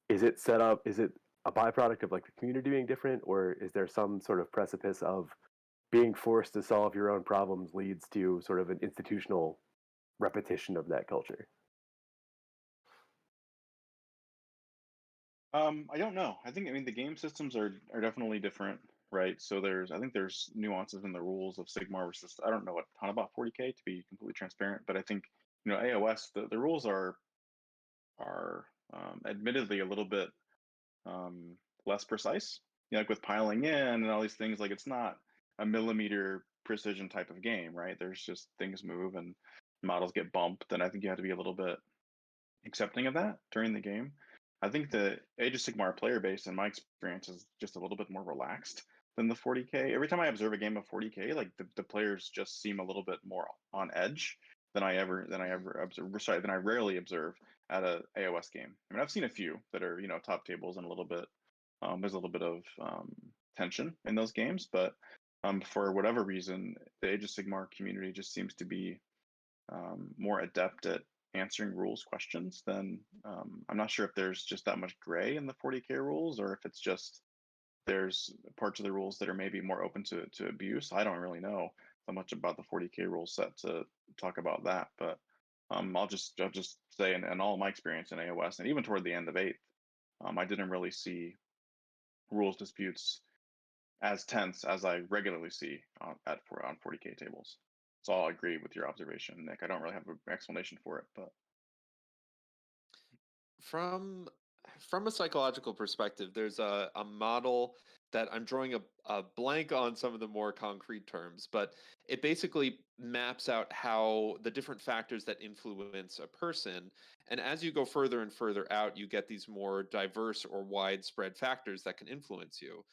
it set up, is it a byproduct of like the community being different, or is there some sort of precipice of being forced to solve your own problems leads to sort of an institutional repetition of that culture? I don't know. I mean the game systems are definitely different, right? So I think there's nuances in the rules of Sigmar versus, I don't know a ton about 40K to be completely transparent, but I think AOS the rules are admittedly a little bit less precise. Like with piling in and all these things, like it's not a millimeter precision type of game, right? There's just things move and models get bumped, and I think you have to be a little bit accepting of that during the game. I think the Age of Sigmar player base, in my experience, is just a little bit more relaxed than the 40K. Every time I observe a game of 40K, like the players just seem a little bit more on edge than I ever observe. Sorry, than I rarely observe at a AOS game. I mean, I've seen a few that are top tables and a little bit. There's a little bit of tension in those games, but for whatever reason, the Age of Sigmar community just seems to be more adept at answering rules questions than I'm not sure if there's just that much gray in the 40K rules, or if it's just there's parts of the rules that are maybe more open to abuse. I don't really know so much about the 40K rule set to talk about that, but I'll just say in all my experience in AOS and even toward the end of 8th, I didn't really see rules disputes as tense as I regularly see on 40K tables. So I'll agree with your observation, Nick. I don't really have an explanation for it, but from a psychological perspective, there's a model that I'm drawing a blank on some of the more concrete terms, but it basically maps out how the different factors that influence a person. And as you go further and further out, you get these more diverse or widespread factors that can influence you.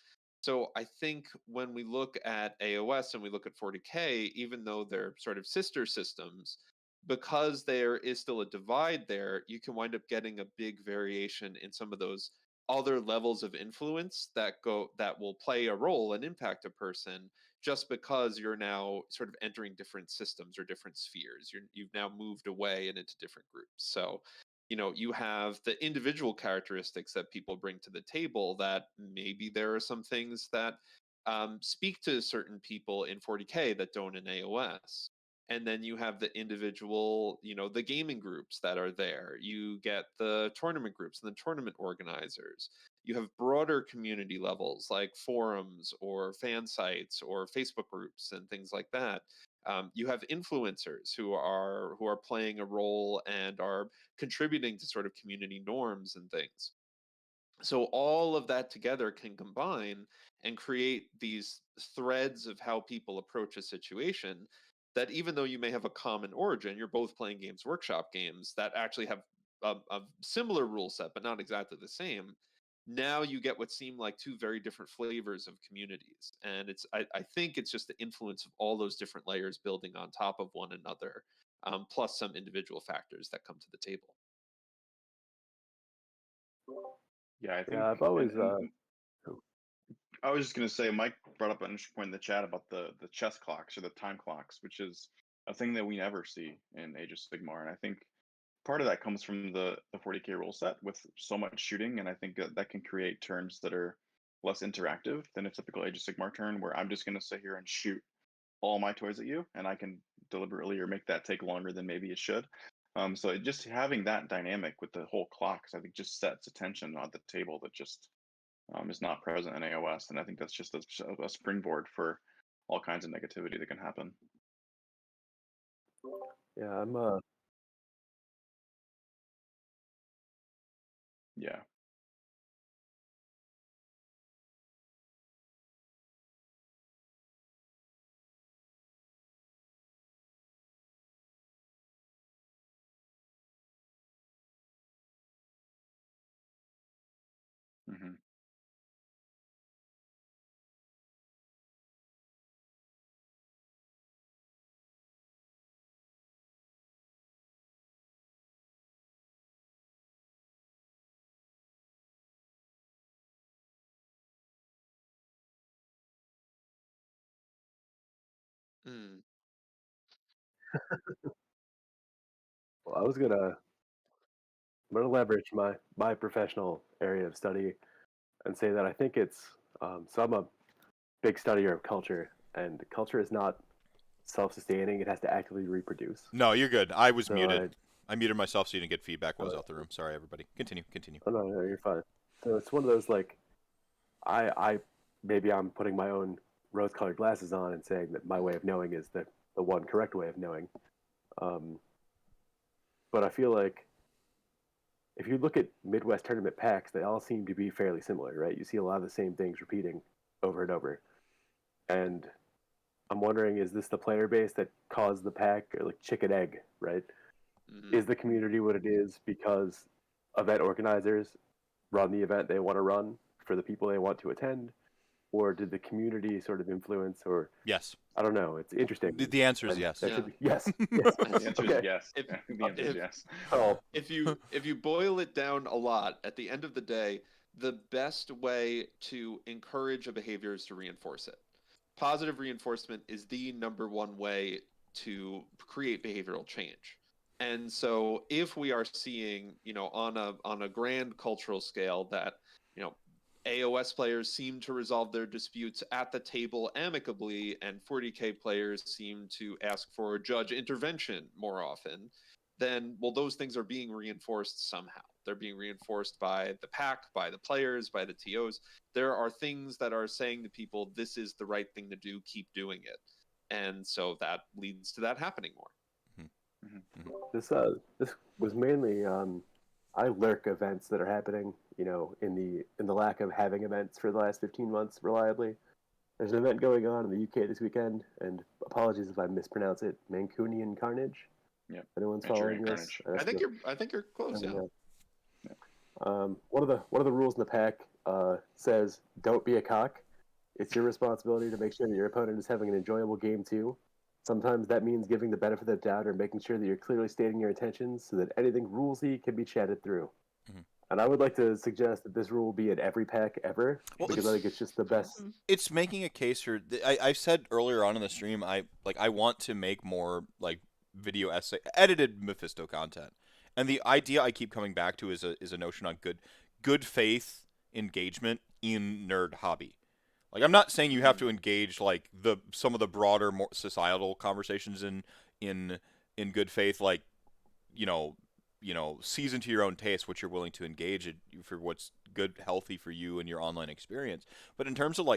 So I think when we look at AOS and we look at 40K, even though they're sort of sister systems, because there is still a divide there, you can wind up getting a big variation in some of those other levels of influence that will play a role and impact a person, just because you're now sort of entering different systems or different spheres. You've now moved away and into different groups. So you have the individual characteristics that people bring to the table, that maybe there are some things that speak to certain people in 40K that don't in AOS. And then you have the individual, the gaming groups that are there. You get the tournament groups and the tournament organizers. You have broader community levels like forums or fan sites or Facebook groups and things like that. You have influencers who are playing a role and are contributing to sort of community norms and things. So all of that together can combine and create these threads of how people approach a situation, that even though you may have a common origin, you're both playing Games Workshop games that actually have a similar rule set, but not exactly the same. Now you get what seem like two very different flavors of communities. And I think it's just the influence of all those different layers building on top of one another, plus some individual factors that come to the table. yeah, I think Yeah, I've always. I was just going to say, Mike brought up an interesting point in the chat about the chess clocks or the time clocks, which is a thing that we never see in Age of Sigmar. And I think part of that comes from the 40K rule set with so much shooting. And I think that can create turns that are less interactive than a typical Age of Sigmar turn, where I'm just going to sit here and shoot all my toys at you, and I can deliberately or make that take longer than maybe it should. So just having that dynamic with the whole clocks, I think, just sets a tension on the table that just is not present in AOS, and I think that's just a springboard for all kinds of negativity that can happen. Yeah, I'm. Yeah. Mm-hmm. Mm. Well, I'm gonna leverage my professional area of study and say that I think it's. So I'm a big studier of culture, and culture is not self-sustaining. It has to actively reproduce. No, you're good. I was So muted. I muted myself so you didn't get feedback while I was out the room. Sorry, everybody. Continue. Oh no, you're fine. So it's one of those like, I maybe I'm putting my own rose-colored glasses on and saying that my way of knowing is the one correct way of knowing. But I feel like if you look at Midwest tournament packs, they all seem to be fairly similar, right? You see a lot of the same things repeating over and over. And I'm wondering, is this the player base that caused the pack, or like chicken egg, right? Is the community what it is because event organizers run the event they want to run for the people they want to attend? Or did the community sort of influence, or Yes. I don't know. It's interesting. The answer is yes. That should be, yes. Yes. The answer is Okay. yes. The answer is yes. Oh, If you boil it down a lot, at the end of the day, the best way to encourage a behavior is to reinforce it. Positive reinforcement is the number one way to create behavioral change. And so if we are seeing, on a grand cultural scale that, AOS players seem to resolve their disputes at the table amicably, and 40K players seem to ask for judge intervention more often, then, well, those things are being reinforced somehow. They're being reinforced by the pack, by the players, by the TOs. There are things that are saying to people, this is the right thing to do, keep doing it. And so that leads to that happening more. This was mainly I lurk events that are happening, in the lack of having events for the last 15 months reliably. There's an event going on in the UK this weekend, and apologies if I mispronounce it, Mancunian Carnage. Yeah. Anyone's following this? I think you're close, yeah. One of the rules in the pack says don't be a cock. It's your responsibility to make sure that your opponent is having an enjoyable game too. Sometimes that means giving the benefit of the doubt or making sure that you're clearly stating your intentions so that anything rulesy can be chatted through. Mm-hmm. And I would like to suggest that this rule will be in every pack ever, because I think it's just the best. It's making a case for. I said earlier on in the stream, I want to make more video essay edited Mephisto content, and the idea I keep coming back to is a notion on good faith engagement in nerd hobby. I'm not saying you have to engage some of the broader, more societal conversations in good faith, season to your own taste what you're willing to engage in for what's good, healthy for you and your online experience. But in terms of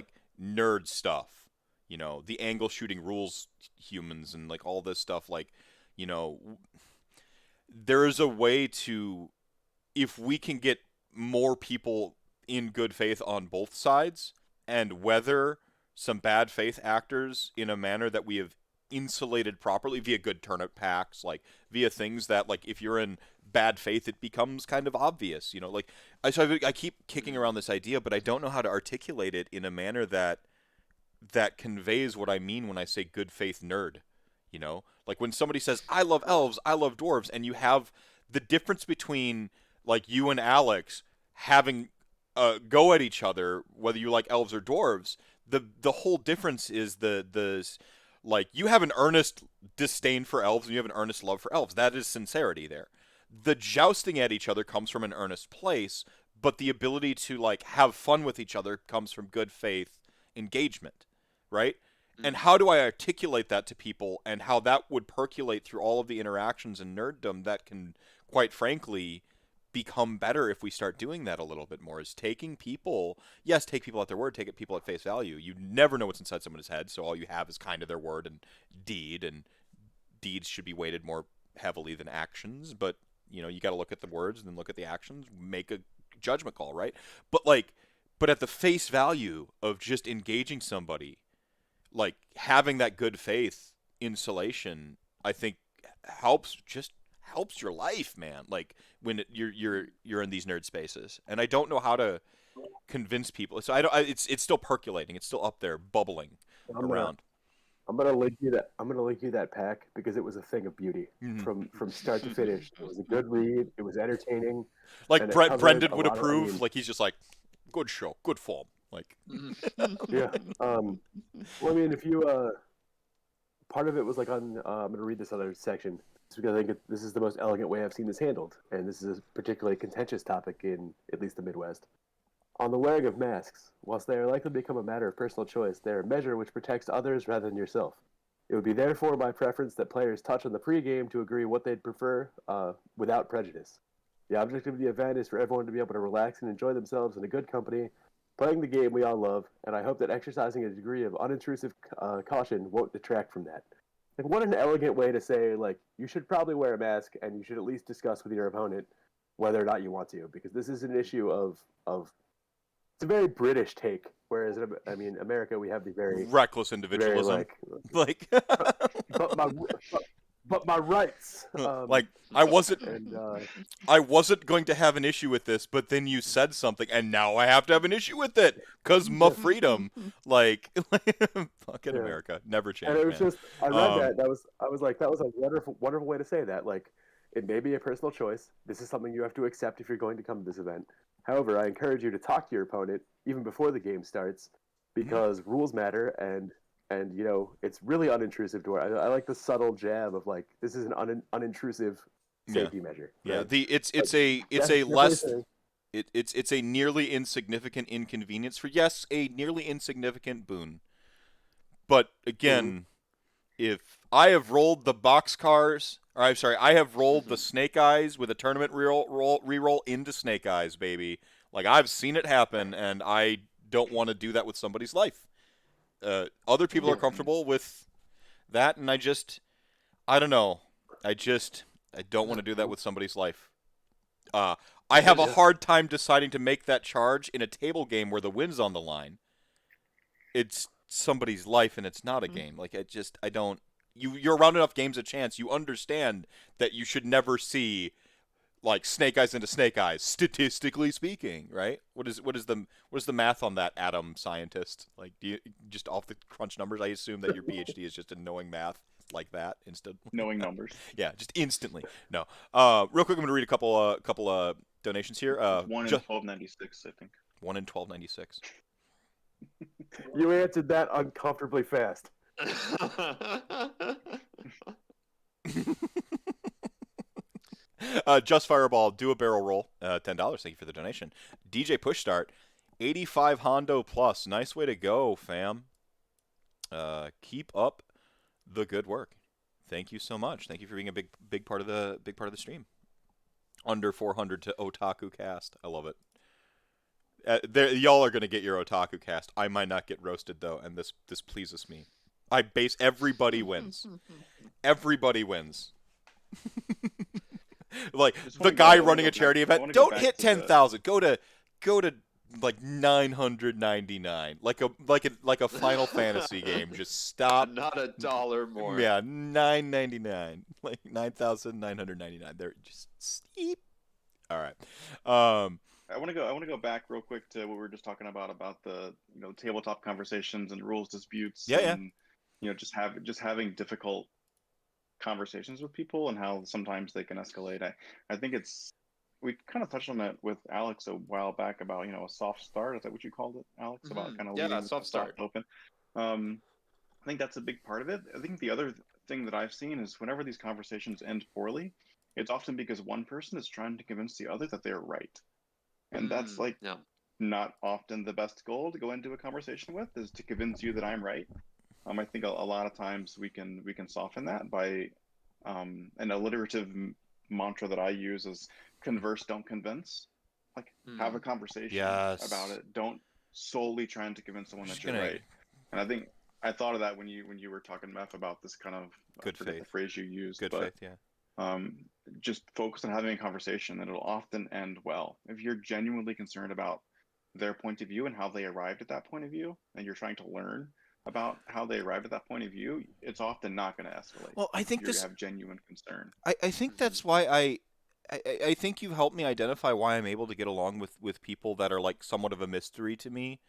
nerd stuff, the angle shooting rules humans and all this stuff, there is a way to, if we can get more people in good faith on both sides and weather some bad faith actors in a manner that we have insulated properly via good turnip packs, via things that if you're in bad faith it becomes kind of obvious, I keep kicking around this idea, but I don't know how to articulate it in a manner that conveys what I mean when I say good faith nerd. When somebody says I love elves, I love dwarves, and you have the difference between you and Alex having go at each other, whether you like elves or dwarves, the whole difference is you have an earnest disdain for elves and you have an earnest love for elves. That is sincerity there. The jousting at each other comes from an earnest place, but the ability to have fun with each other comes from good faith engagement, right? Mm-hmm. And how do I articulate that to people, and how that would percolate through all of the interactions in nerddom that can, quite frankly, become better if we start doing that a little bit more, is take people at their word, take people at face value. You never know what's inside someone's head, so all you have is kind of their word and deed, and deeds should be weighted more heavily than actions, but you got to look at the words and then look at the actions, make a judgment call, right? But at the face value of just engaging somebody, having that good faith insulation, I think helps your life, man. When you're in these nerd spaces, and I don't know how to convince people. So it's still percolating. It's still up there, bubbling around. I'm gonna link you that pack because it was a thing of beauty from start to finish. It was a good read. It was entertaining. Brendan would approve. He's just good show, good form. Yeah. Well, I mean, if you part of it was I'm gonna read this other section because I think this is the most elegant way I've seen this handled, and this is a particularly contentious topic in at least the Midwest. On the wearing of masks, whilst they are likely to become a matter of personal choice, they are a measure which protects others rather than yourself. It would be therefore my preference that players touch on the pregame to agree what they'd prefer without prejudice. The object of the event is for everyone to be able to relax and enjoy themselves in a good company, playing the game we all love, and I hope that exercising a degree of unintrusive caution won't detract from that. What an elegant way to say, you should probably wear a mask, and you should at least discuss with your opponent whether or not you want to, because this is an issue of it's a very British take, whereas in America we have the very reckless individualism. very, but my rights. Like I wasn't And I wasn't going to have an issue with this, but then you said something, and now I have to have an issue with it because my freedom. Like, fucking Yeah. America, never change, and it was man. just I read that. I was like, that was a wonderful way to say that. Like, it may be a personal choice. This is something you have to accept if you're going to come to this event. However, I encourage you to talk to your opponent even before the game starts, because rules matter, and you know it's really unintrusive to I like the subtle jab of like, this is an unintrusive safety measure. Yeah, Right? it's a less it's a nearly insignificant inconvenience for a nearly insignificant boon. But again, if I have rolled the boxcars, or I'm sorry, I have rolled the Snake Eyes with a tournament reroll into Snake Eyes, baby. Like, I've seen it happen, and I don't want to do that with somebody's life. Other people are comfortable with that, and I don't know. I don't want to do that with somebody's life. I have a hard time deciding to make that charge in a table game where the win's on the line. It's somebody's life, and it's not a game. Like, I don't. You're around enough games of chance. You understand that you should never see like Snake Eyes into Snake Eyes, statistically speaking, right? What is the math on that, Adam scientist? Like, do you just off the crunch numbers? I assume that your PhD is just in knowing math like that instant. Knowing numbers. Yeah, just instantly. No. Real quick, I'm gonna read a couple donations here. 1 in 1296, I think. 1 in 1296. You answered that uncomfortably fast. Just Fireball, do a barrel roll. $10. Thank you for the donation. DJ Push Start, 85 Hondo plus. Nice way to go, fam. Keep up the good work. Thank you so much. Thank you for being a big part of the stream. Under 400 to Otaku Cast. I love it. Y'all are gonna get your Otaku Cast. I might not get roasted though, and this pleases me. Everybody wins. Everybody wins. Like the guy running a charity event. Don't hit 10,000. Go to like 999. Like a Final Fantasy game. Just stop. Not $1 more. Yeah, $9.99. Like 9,999. They're just steep. All right. I want to go back real quick to what we were just talking about the tabletop conversations and rules disputes. Yeah. And, just having difficult conversations with people and how sometimes they can escalate. I think we kind of touched on that with Alex a while back about a soft start. Is that what you called it, Alex? About kind of leaving soft start open. I think that's a big part of it. I think the other thing that I've seen is whenever these conversations end poorly, it's often because one person is trying to convince the other that they're right. And that's not often the best goal to go into a conversation with, is to convince you that I'm right. I think a lot of times we can soften that by an alliterative mantra that I use is converse, don't convince. Like, have a conversation about it. Don't solely trying to convince someone that you're right. And I think I thought of that when you were talking, Meph, about this kind of good faith. The phrase you used. Good faith, yeah. Just focus on having a conversation, and it'll often end well. If you're genuinely concerned about their point of view and how they arrived at that point of view, and you're trying to learn about how they arrived at that point of view, it's often not going to escalate. Well, I think you have genuine concern. I think that's why I think you've helped me identify why I'm able to get along with people that are like somewhat of a mystery to me,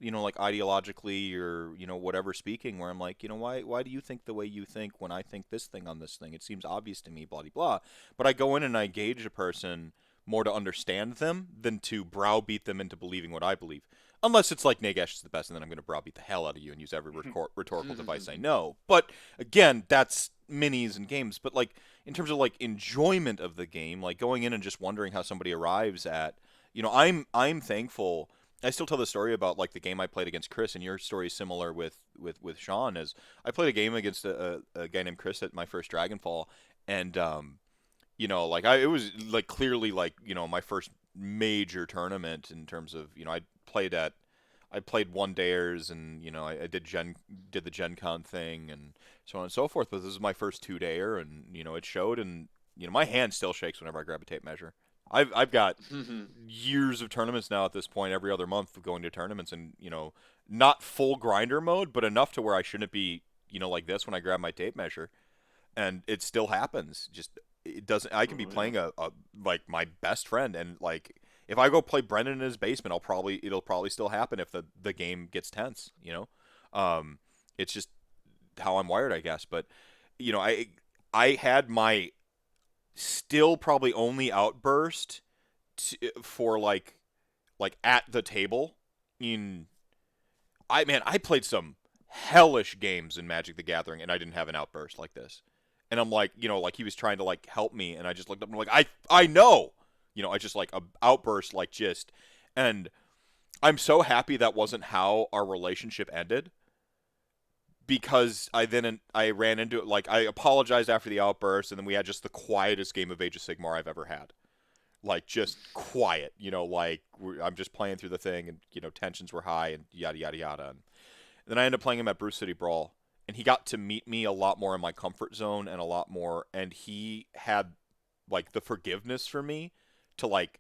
like ideologically or whatever speaking, where I'm like, why do you think the way you think when I think this thing on this thing? It seems obvious to me, blah blah. But I go in and I gauge a person more to understand them than to browbeat them into believing what I believe. Unless it's like Nagash is the best, and then I'm going to browbeat the hell out of you and use every rhetorical device I know. But again, that's minis and games. But like in terms of like enjoyment of the game, like going in and just wondering how somebody arrives at, I'm thankful. I still tell the story about like the game I played against Chris, and your story is similar with Sean. As I played a game against a guy named Chris at my first Dragonfall, and it was like clearly like my first major tournament in terms of I played one dayers, and I did the Gen Con thing and so on and so forth. But this is my first 2-dayer, and it showed, and my hand still shakes whenever I grab a tape measure. I've got years of tournaments now at this point, every other month of going to tournaments, and not full grinder mode, but enough to where I shouldn't be like this when I grab my tape measure. and it still happens. Just it doesn't. I can be playing a like my best friend, and like if I go play Brendan in his basement, it'll probably still happen if the game gets tense. It's just how I'm wired, I guess. But I had my still probably only outburst for like at the table I played some hellish games in Magic the Gathering, and I didn't have an outburst like this. And I'm like, like he was trying to like help me, and I just looked up and I'm like, I know, I just like a outburst and I'm so happy that wasn't how our relationship ended, because I ran into it, like I apologized after the outburst, and then we had just the quietest game of Age of Sigmar I've ever had. Like just quiet, like I'm just playing through the thing, and tensions were high and yada yada yada. And then I ended up playing him at Bruce City Brawl, and he got to meet me a lot more in my comfort zone and a lot more, and he had like the forgiveness for me to like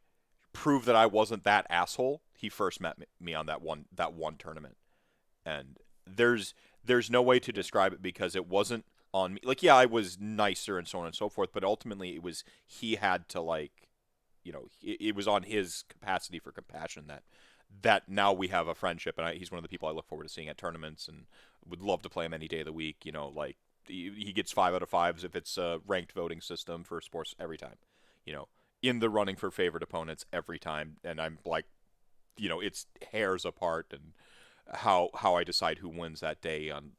prove that I wasn't that asshole. He first met me on that one tournament, and there's no way to describe it because it wasn't on me. Like, yeah, I was nicer and so on and so forth, but ultimately it was he had to like. It was on his capacity for compassion that now we have a friendship, and he's one of the people I look forward to seeing at tournaments, and would love to play him any day of the week. Like he gets 5 out of 5s if it's a ranked voting system for sports every time. In the running for favorite opponents every time, and I'm like, it's hairs apart, and how I decide who wins that day on.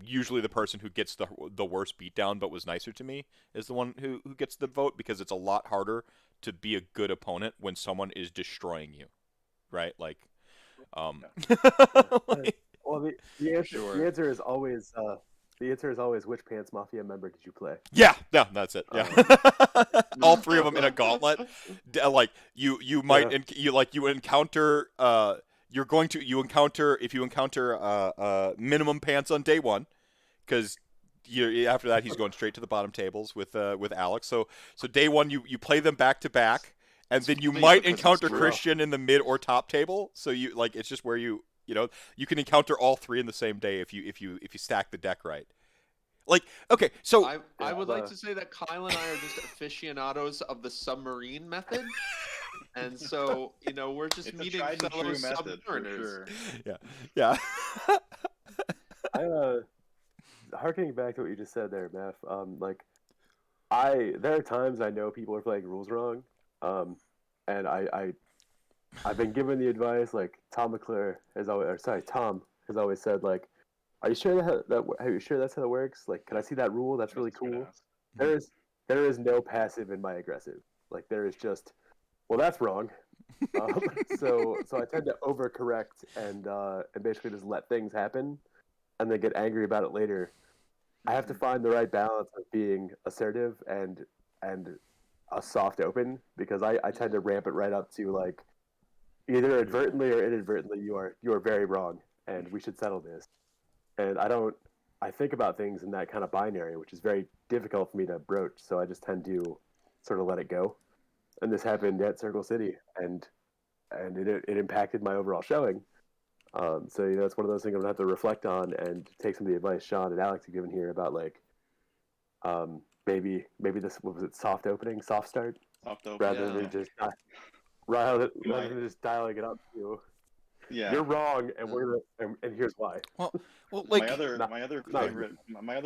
Usually the person who gets the worst beatdown but was nicer to me is the one who gets the vote, because it's a lot harder to be a good opponent when someone is destroying you, right? Like, like, well, the answer is always which Pants Mafia member did you play? Yeah, that's it. Yeah, all 3 of them in a gauntlet. Like you might you encounter you encounter if you encounter minimum Pants on day 1, because after that he's going straight to the bottom tables with Alex. So day 1 you play them back to back, and then you might encounter Christian in the mid or top table. So you like it's just where you can encounter all 3 in the same day if you stack the deck right. Like, okay, so I would like to say that Kyle and I are just aficionados of the submarine method. And so, we're just meeting fellow submariners. Sure. Yeah. Harkening back to what you just said there, Meph, there are times I know people are playing rules wrong, and I've been given the advice, like Tom has always said, like, are you sure are you sure that's how it works? Like, can I see that rule? That's really cool. There is no passive in my aggressive. Like, there is just, well, that's wrong. So I tend to overcorrect and basically just let things happen, and then get angry about it later. I have to find the right balance of being assertive and a soft open, because I tend to ramp it right up to like either advertently or inadvertently you are very wrong and we should settle this. And I think about things in that kind of binary, which is very difficult for me to broach. So I just tend to sort of let it go. And this happened at Circle City, and it impacted my overall showing. So it's one of those things I'm gonna have to reflect on and take some of the advice Sean and Alex have given here about like maybe this, what was it, soft start, rather than just dialing it up to you're wrong, and we're and here's why. Well, like my other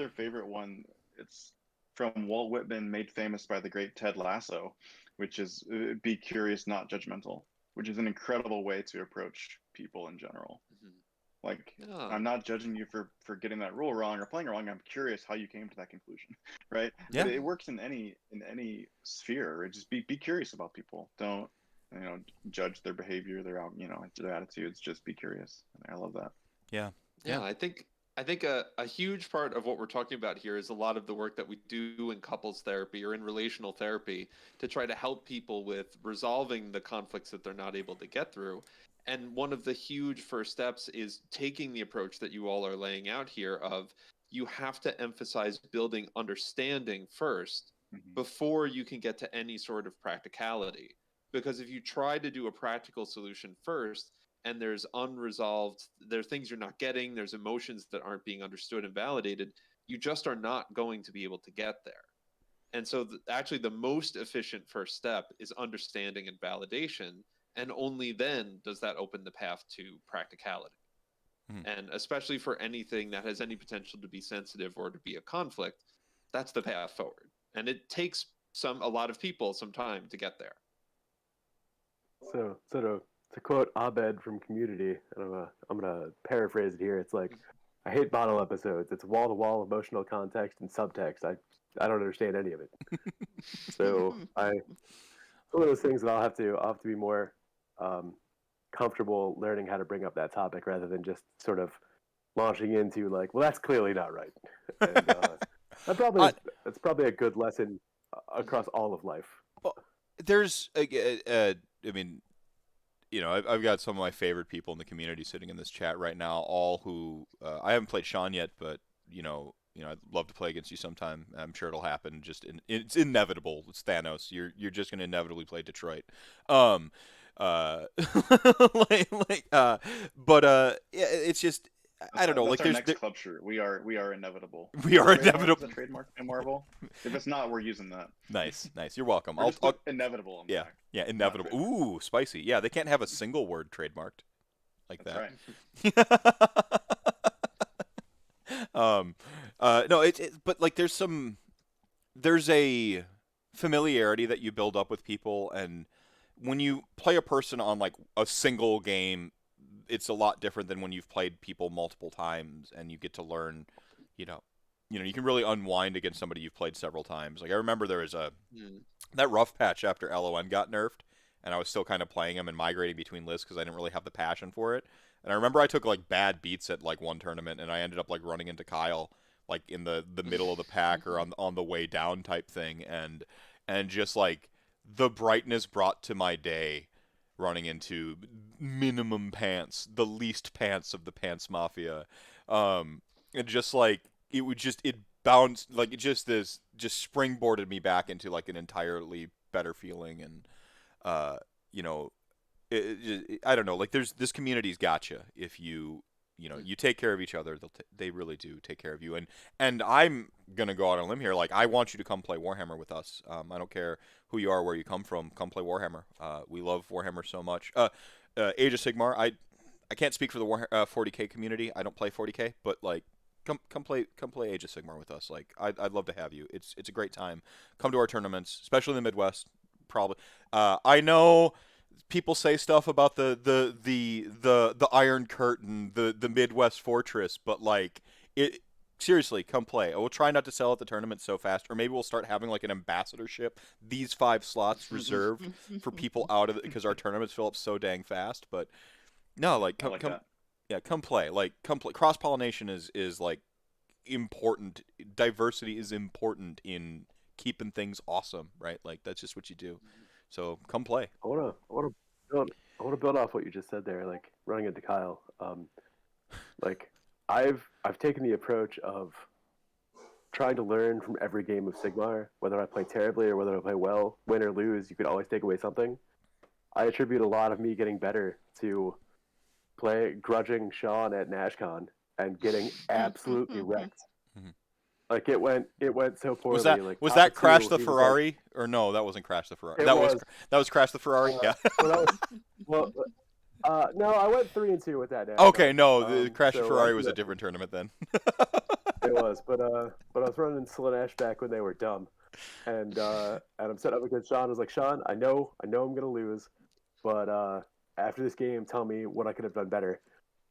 favorite one, it's from Walt Whitman, made famous by the great Ted Lasso, which is be curious, not judgmental, which is an incredible way to approach people in general. Like, I'm not judging you for getting that rule wrong or playing it wrong. I'm curious how you came to that conclusion, right? Yeah. But it works in any sphere. Right? Just be curious about people. Don't judge their behavior, their attitudes. Just be curious. I love that. Yeah. I think a huge part of what we're talking about here is a lot of the work that we do in couples therapy or in relational therapy to try to help people with resolving the conflicts that they're not able to get through. And one of the huge first steps is taking the approach that you all are laying out here of you have to emphasize building understanding first before you can get to any sort of practicality. Because if you try to do a practical solution first, and there's things you're not getting, there's emotions that aren't being understood and validated, you just are not going to be able to get there. And so actually the most efficient first step is understanding and validation, and only then does that open the path to practicality. And especially for anything that has any potential to be sensitive or to be a conflict, that's the path forward. And it takes a lot of people some time to get there. So to quote Abed from Community, and I'm gonna paraphrase it here. It's like, I hate bottle episodes. It's wall-to-wall emotional context and subtext. I don't understand any of it. So one of those things that I'll have to be more comfortable learning how to bring up that topic rather than just sort of launching into like, well, that's clearly not right. And, that's probably a good lesson across all of life. Well, there's I mean, you know, I've got some of my favorite people in the community sitting in this chat right now, all who I haven't played Sean yet, but you know, I'd love to play against you sometime. I'm sure it'll happen. It's inevitable. It's Thanos. You're just going to inevitably play Detroit. Yeah, it's just I don't know. That's like our next club shirt. We are inevitable. We are inevitable. Is a trademark in Marvel. If it's not, we're using that. Nice. You're welcome. I'll inevitable on the back. Yeah, inevitable. Ooh, spicy. Yeah, they can't have a single word trademarked like That's that. Right. No, but like there's a familiarity that you build up with people, and when you play a person on like a single game, it's a lot different than when you've played people multiple times and you get to learn, you can really unwind against somebody you've played several times. Like I remember there was that rough patch after LON got nerfed, and I was still kind of playing him and migrating between lists because I didn't really have the passion for it. And I remember I took like bad beats at like one tournament, and I ended up like running into Kyle like in the middle of the pack or on the way down type thing, and just like the brightness brought to my day running into minimum pants, the least pants of the pants mafia, and just like it bounced, like it just springboarded me back into like an entirely better feeling. And I don't know, like this community's gotcha if you take care of each other. They really do take care of you. And I'm gonna go out on a limb here. Like I want you to come play Warhammer with us. I don't care who you are, where you come from. Come play Warhammer. We love Warhammer so much. Age of Sigmar. I can't speak for the 40K community. I don't play 40K, but like come play Age of Sigmar with us. Like I'd love to have you. It's a great time. Come to our tournaments, especially in the Midwest. Probably. I know people say stuff about the Iron Curtain, the Midwest Fortress, but like it. Seriously, come play. We'll try not to sell at the tournament so fast, or maybe we'll start having like an ambassadorship. These 5 slots reserved for people out of it because our tournaments fill up so dang fast. But no, like come play. Like come play. Cross pollination is like important. Diversity is important in keeping things awesome, right? Like that's just what you do. So come play. I want to build off what you just said there. Like running into Kyle. Like I've taken the approach of trying to learn from every game of Sigmar, whether I play terribly or whether I play well. Win or lose, you could always take away something. I attribute a lot of me getting better to grudging Sean at NashCon and getting absolutely wrecked. Like it went so poorly. Was that Crash the Ferrari? Or no, that wasn't Crash the Ferrari. That was Crash the Ferrari. Yeah. No, I went 3-2 with that. Okay, no, the Crash the Ferrari was a different tournament then. It was, but I was running Slanesh back when they were dumb, and I'm set up against Sean. I was like, Sean, I know I'm gonna lose, but after this game, tell me what I could have done better.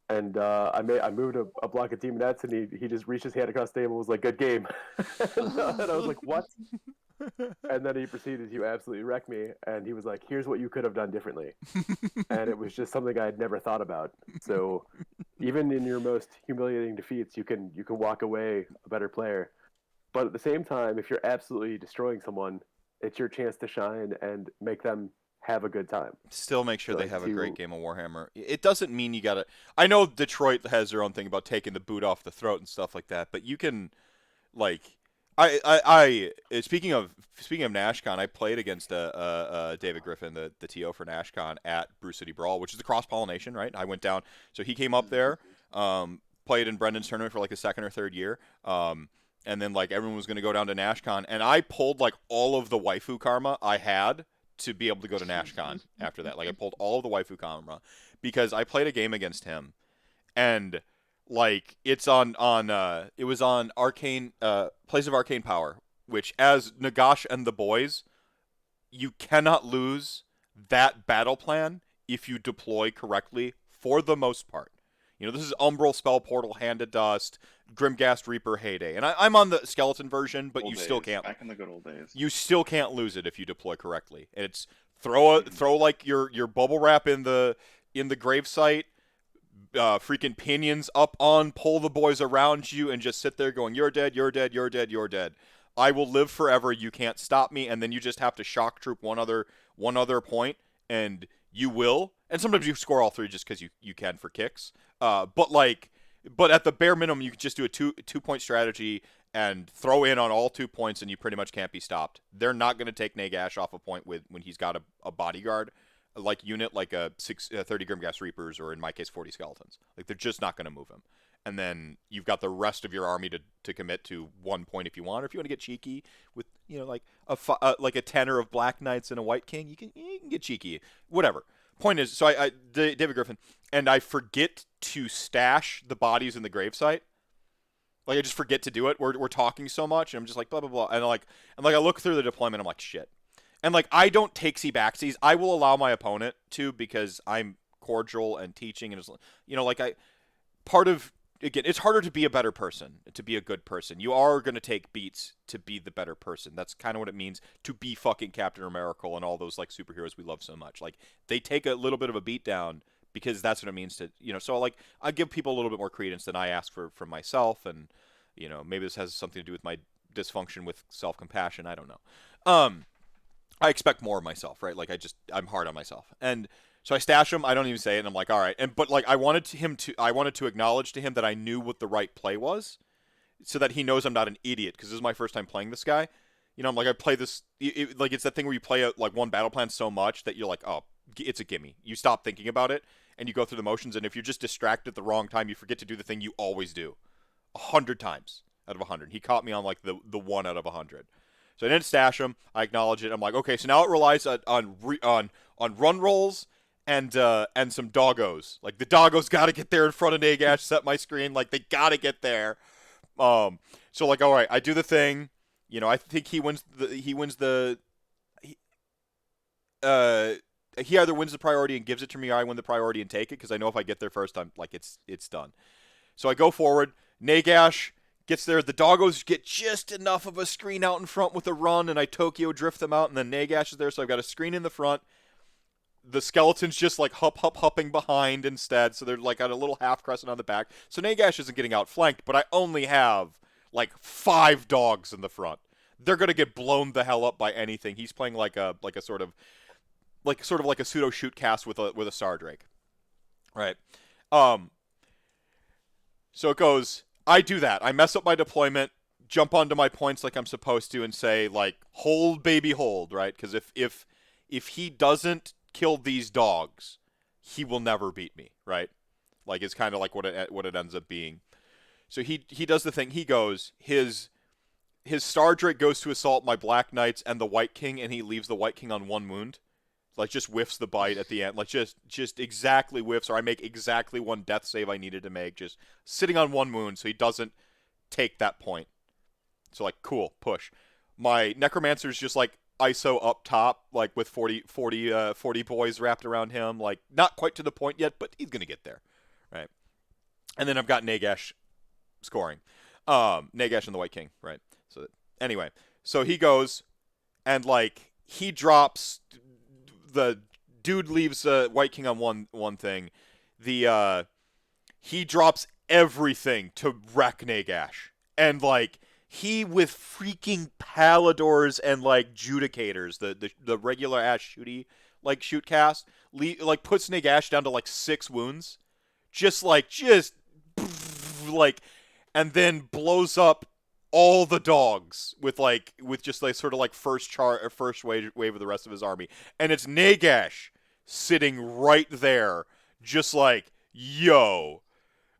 And I moved a block of demonettes, and he just reached his hand across the table and was like, good game. And I was like, what? And then he proceeded to absolutely wreck me, and he was like, here's what you could have done differently. And it was just something I had never thought about. So even in your most humiliating defeats, you can walk away a better player. But at the same time, if you're absolutely destroying someone, it's your chance to shine and make them have a good time. Still make sure they have a great game of Warhammer. It doesn't mean you gotta... I know Detroit has their own thing about taking the boot off the throat and stuff like that, but you can, like... Speaking of NashCon, I played against David Griffin, the TO for NashCon at Brew City Brawl, which is the cross-pollination, right? I went down, so he came up there, played in Brendan's tournament for like the second or third year, and then like everyone was going to go down to NashCon, and I pulled like all of the waifu karma I had to be able to go to NashCon after that. Like I pulled all of the waifu karma because I played a game against him, and like it was on Arcane Place of Arcane Power, which as Nagash and the boys, you cannot lose that battle plan if you deploy correctly for the most part. You know, this is Umbral, Spell Portal, Hand of Dust, Grimghast, Reaper, Heyday. And I'm on the skeleton version, but you still can't. Back in the good old days. You still can't lose it if you deploy correctly. And it's throw like your bubble wrap in the gravesite, freaking pinions up on, pull the boys around you, and just sit there going, you're dead, you're dead, you're dead, you're dead. I will live forever. You can't stop me. And then you just have to shock troop one other point, and you will. And sometimes you score all three just because you can for kicks. But at the bare minimum, you can just do a two-point strategy and throw in on all 2 points, and you pretty much can't be stopped. They're not going to take Nagash off a point when he's got a bodyguard like unit, like a 30 Grimghast Reapers, or in my case 40 skeletons. Like they're just not going to move him. And then you've got the rest of your army to commit to 1 point if you want, or if you want to get cheeky with like a tenor of Black Knights and a White King, you can get cheeky, whatever. Point is, so David Griffin, and I forget to stash the bodies in the gravesite. Like I just forget to do it. We're talking so much, and I'm just like blah blah blah, and I look through the deployment, I'm like shit, and like I don't takesy backsies. I will allow my opponent to because I'm cordial and teaching, and it's again, it's harder to be a better person, to be a good person. You are going to take beats to be the better person. That's kind of what it means to be fucking Captain America and all those like superheroes we love so much. Like they take a little bit of a beat down because that's what it means to, so like I give people a little bit more credence than I ask for from myself. And, maybe this has something to do with my dysfunction with self-compassion. I don't know. I expect more of myself, right? Like I'm hard on myself. And so I stash him. I don't even say it. And I'm like, all right. But like, I wanted to acknowledge to him that I knew what the right play was, so that he knows I'm not an idiot. Because this is my first time playing this guy. I'm like, I play this. Like, it's that thing where you play like one battle plan so much that you're like, oh, it's a gimme. You stop thinking about it and you go through the motions. And if you're just distracted at the wrong time, you forget to do the thing you always do. 100 times out of 100. He caught me on like the 1 out of 100. So I didn't stash him. I acknowledge it. I'm like, okay. So now it relies on run rolls. And some doggos. Like the doggos got to get there in front of Nagash, set my screen. Like they got to get there. So like, all right, I do the thing. I think he either wins the priority and gives it to me, or I win the priority and take it, because I know if I get there first, I'm like it's done. So I go forward. Nagash gets there. The doggos get just enough of a screen out in front with a run, and I Tokyo drift them out, and then Nagash is there. So I've got a screen in the front. The skeleton's just like hupping behind instead, so they're like got a little half crescent on the back. So Nagash isn't getting outflanked, but I only have like 5 dogs in the front. They're gonna get blown the hell up by anything. He's playing like a sort of like a pseudo shoot cast with a Sardrake, right? So it goes. I do that. I mess up my deployment, jump onto my points like I'm supposed to, and say like hold baby hold, right? Because if he doesn't kill these dogs, he will never beat me, right? Like it's kind of like what it ends up being. So he does the thing. He goes his Stardrake goes to assault my Black Knights and the White King, and he leaves the White King on 1 wound, like just whiffs the bite at the end, like just exactly whiffs, or I make exactly 1 death save I needed to make, just sitting on 1 wound, so he doesn't take that point. So like cool, push. My Necromancer's just like ISO up top, like with 40 boys wrapped around him, like not quite to the point yet, but he's gonna get there, right? And then I've got Nagash scoring, Nagash and the White King, right? So anyway, so he goes and like he drops, the dude leaves White King on one thing, he drops everything to wreck Nagash, and like. He with freaking Paladors and like Judicators, the regular ass shoot cast, like puts Nagash down to like 6 wounds, just and then blows up all the dogs with just like sort of like first wave of the rest of his army, and it's Nagash sitting right there, just like yo.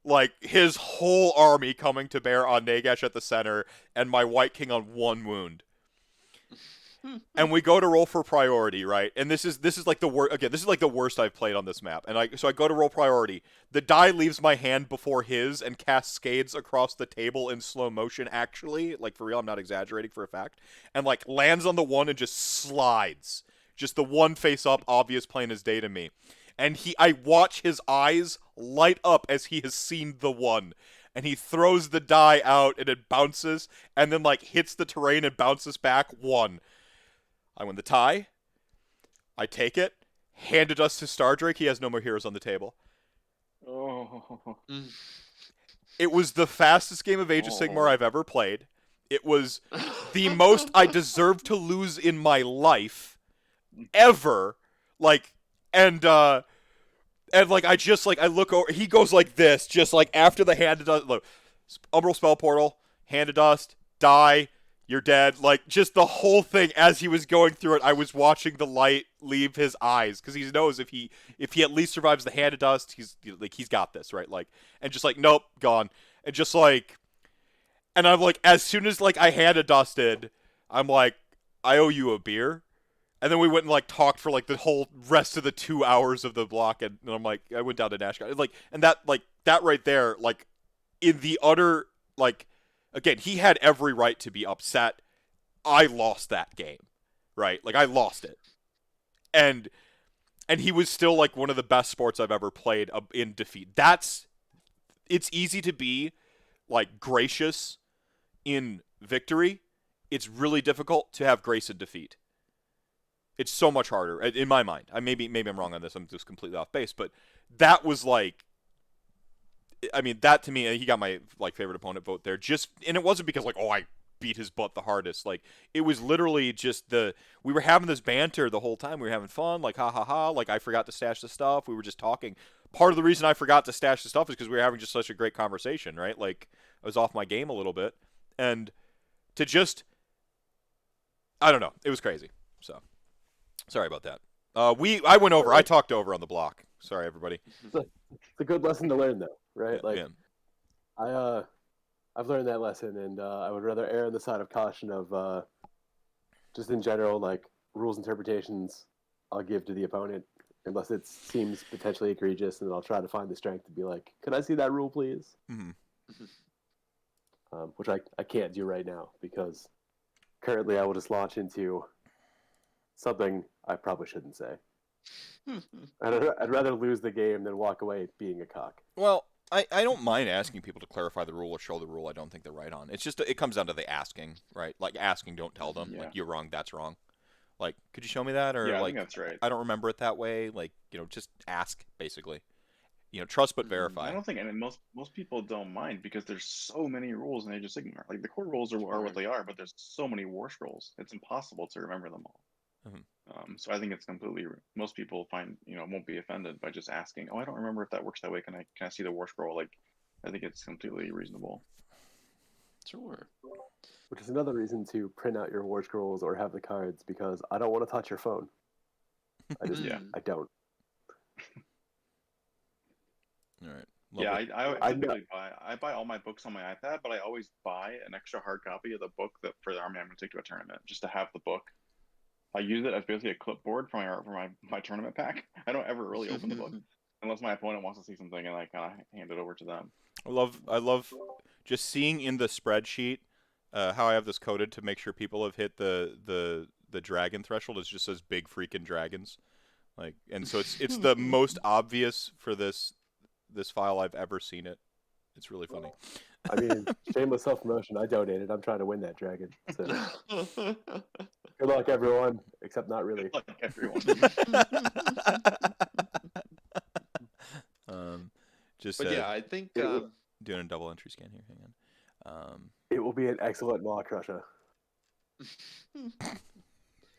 like his whole army coming to bear on Nagash at the center, and my White King on 1 wound. And we go to roll for priority, right? And this is like the worst. Again, this is like the worst I've played on this map. And I go to roll priority. The die leaves my hand before his and cascades across the table in slow motion. Actually, like for real, I'm not exaggerating for a fact. And like lands on the 1 and just slides. Just the 1 face up, obvious plain as day to me. And I watch his eyes light up as he has seen the 1. And he throws the die out and it bounces and then like hits the terrain and bounces back 1. I win the tie. I take it. Handed us to Star Drake. He has no more heroes on the table. Oh. It was the fastest game of Age of Sigmar I've ever played. It was the most I deserved to lose in my life ever. Like, and like I just like I look over. He goes like this, just like after the hand of dust. Look, Umbral Spell Portal, hand of dust, die. You're dead. Like, just the whole thing as he was going through it, I was watching the light leave his eyes. Because he knows if he at least survives the hand of dust, he's got this, right? Like, and just like, nope, gone. And just like, and I'm like, as soon as like I hand of dusted, I'm like, I owe you a beer. And then we went and like talked for like the whole rest of the 2 hours of the block. And I'm like, I went down to Nashcon. Like, and that right there, like, in the utter, like, again, he had every right to be upset. I lost that game, right? Like, I lost it. And he was still, like, one of the best sports I've ever played in defeat. It's easy to be, like, gracious in victory. It's really difficult to have grace in defeat. It's so much harder, in my mind. Maybe I'm wrong on this. I'm just completely off base. But that was, like, I mean, that to me, he got my like favorite opponent vote there. And it wasn't because like, oh, I beat his butt the hardest. Like, it was literally just we were having this banter the whole time. We were having fun, like ha ha ha. Like, I forgot to stash the stuff. We were just talking. Part of the reason I forgot to stash the stuff is because we were having just such a great conversation, right? Like, I was off my game a little bit, and to just, I don't know, it was crazy. So, sorry about that. I went over. I talked over on the block. Sorry, everybody. It's a good lesson to learn, though, right? Yeah, like, yeah. I've learned that lesson, and I would rather err on the side of caution of just in general, like, rules interpretations I'll give to the opponent, unless it seems potentially egregious, and I'll try to find the strength to be like, can I see that rule, please? Mm-hmm. Which I can't do right now, because currently I will just launch into something I probably shouldn't say. I'd rather lose the game than walk away being a cock. Well, I don't mind asking people to clarify the rule or show the rule I don't think they're right on. It's just, it comes down to the asking, right? Like, asking, don't tell them. Yeah. Like, you're wrong, that's wrong. Like, could you show me that? Or Yeah, I like, think that's right. I don't remember it that way. Like, just ask, basically. Trust but verify. I don't think, and most people don't mind because there's so many rules in Age of Sigmar. Like, the core rules are what they are, but there's so many war scrolls. It's impossible to remember them all. Mm-hmm. So I think it's completely. Most people won't be offended by just asking. Oh, I don't remember if that works that way. Can I see the war scroll? Like, I think it's completely reasonable. Sure. Which is another reason to print out your war scrolls or have the cards, because I don't want to touch your phone. I just I don't. All right. Lovely. Yeah, I buy all my books on my iPad, but I always buy an extra hard copy of the book for the army I'm going to take to a tournament, just to have the book. I use it as basically a clipboard for my tournament pack. I don't ever really open the book unless my opponent wants to see something, and I kind of hand it over to them. I love just seeing in the spreadsheet how I have this coded to make sure people have hit the dragon threshold. It just says big freaking dragons, like, and so it's the most obvious for this file I've ever seen it. It's really funny. I mean, shameless self-promotion. I donated. I'm trying to win that dragon. So. Good luck, everyone. Except not really. Good luck, everyone. I think doing a double entry scan here. Hang on. It will be an excellent maw crusher. You're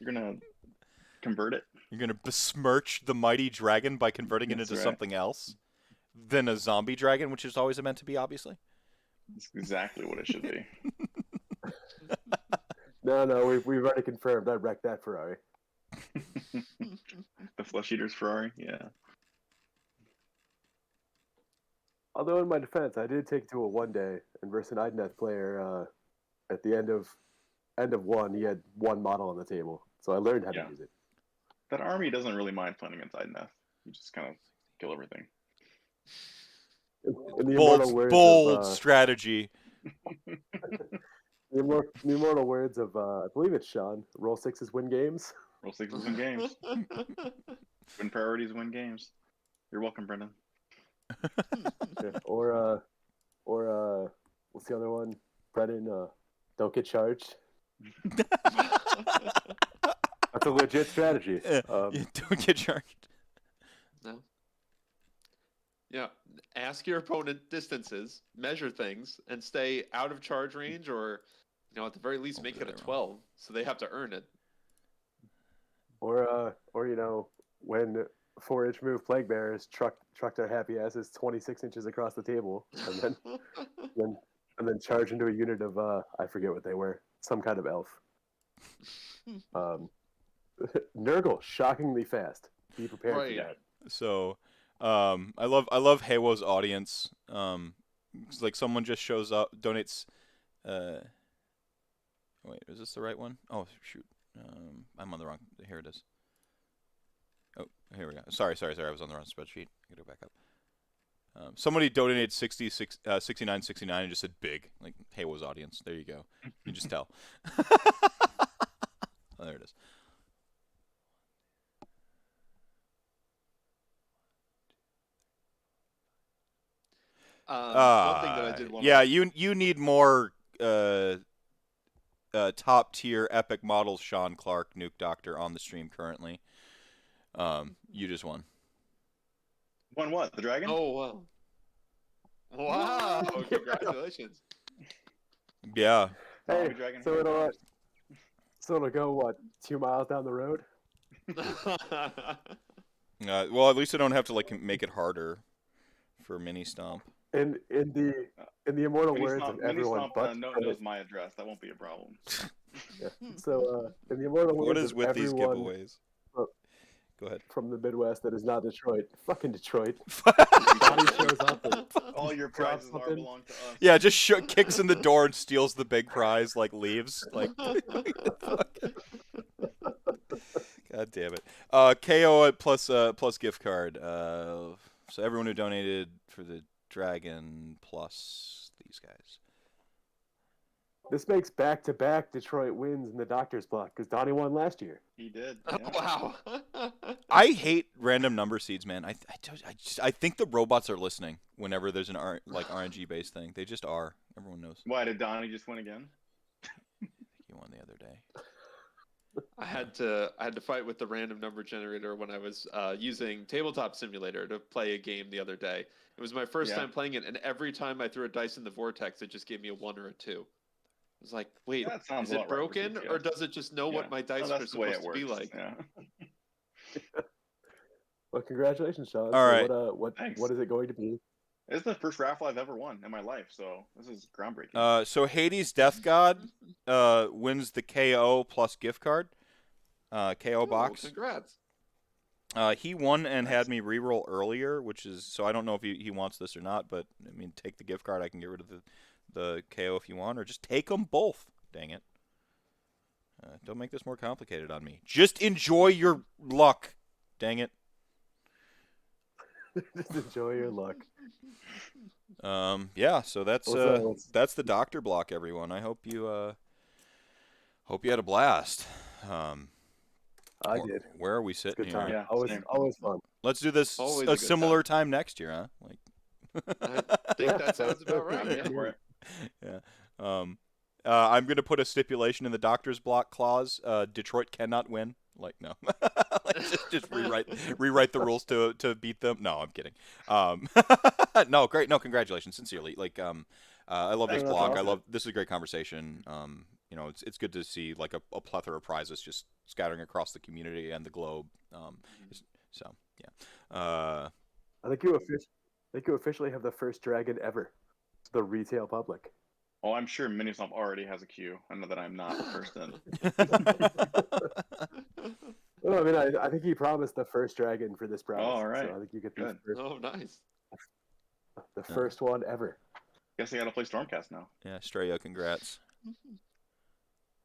gonna convert it. You're gonna besmirch the mighty dragon by converting it into something else than a zombie dragon, which is always meant to be, obviously. That's exactly what it should be. No, we've already confirmed. I wrecked that Ferrari. The Flesh Eater's Ferrari, yeah. Although in my defense, I did take to it one day and versus an Idoneth player. At the end of one, he had one model on the table, so I learned how to use it. That army doesn't really mind playing against Idoneth. You just kind of kill everything. In the immortal words bold of, strategy. the immortal words of, I believe it's Sean. Roll sixes, win games. Roll sixes, win games. Win priorities, win games. You're welcome, Brendan. Yeah, or what's the other one? Brendan, don't get charged. That's a legit strategy. Don't get charged. No. Yeah. Ask your opponent distances, measure things, and stay out of charge range, or at the very least, make it a 12, so they have to earn it. Or when 4-inch move plague bearers truck their happy asses 26 inches across the table, and then charge into a unit of I forget what they were, some kind of elf. Nurgle, shockingly fast. Be prepared for that. So, I love Heywoah's audience. Like someone just shows up, donates. Wait, is this the right one? Oh shoot, I'm on the wrong. Here it is. Oh, here we go. Sorry. I was on the wrong spreadsheet. I gotta go back up. Somebody donated 69.69 and just said big, like Heywoah's audience. There you go. You just tell. Oh, there it is. One thing that I did want you need more top tier epic models. Sean Clark, Nuke Doctor, on the stream currently. You just won. Won what? The dragon? Oh wow! Congratulations. Yeah. Hey, so it'll go what, 2 miles down the road? Well, at least I don't have to like make it harder for Ministomp. In the immortal words of everyone but knows my address. That won't be a problem. Yeah. So in the immortal words What is of with these everyone giveaways? Go ahead. From the Midwest that is not Detroit. Fucking Detroit. Donnie shows up and all your prizes belong to us. Yeah, just kicks in the door and steals the big prize, like leaves. Like, God damn it. KO at plus gift card. So everyone who donated for the dragon plus these guys. This makes back-to-back Detroit wins in the doctor's block because Donnie won last year. He did. Yeah. Oh, wow. I hate random number seeds, man. I think the robots are listening whenever there's an RNG based thing. They just are. Everyone knows. Why did Donnie just win again? He won the other day. I had to fight with the random number generator when I was using Tabletop Simulator to play a game the other day. It was my first time playing it, and every time I threw a dice in the vortex, it just gave me a 1 or a 2. I was like, wait, is it broken, or does it just know what my dice are supposed to be like? Yeah. Well, congratulations, Sean. All right. What is it going to be? It's the first raffle I've ever won in my life, so this is groundbreaking. So Hades Death God wins the KO plus gift card. KO box. Congrats. He won and had me reroll earlier, which is so I don't know if he wants this or not, but I mean, take the gift card. I can get rid of the KO if you want, or just take them both. Dang it. Don't make this more complicated on me. Just enjoy your luck. Dang it. Just enjoy your luck. Yeah, so that's the doctor block, everyone. I hope you had a blast. I did. Where are we sitting here? Yeah, always fun. Let's do this a similar time next year, huh? I think that sounds about right. Yeah. I'm gonna put a stipulation in the doctor's block clause. Detroit cannot win. Like, no. just rewrite the rules to beat them. No, I'm kidding. No, great. No, congratulations. Sincerely. Like, I love this block. Awesome. This is a great conversation. It's good to see like a plethora of prizes just scattering across the community and the globe. So yeah. I think you officially have the first dragon ever to the retail public. Oh, I'm sure Ministomp already has a queue. I know that I'm not the first in. Well, I mean, I think he promised the first dragon for this prize. Oh, all right. So I think you get Good. the first. Oh, nice. The first one ever. Guess I gotta play Stormcast now. Yeah, Straya, congrats.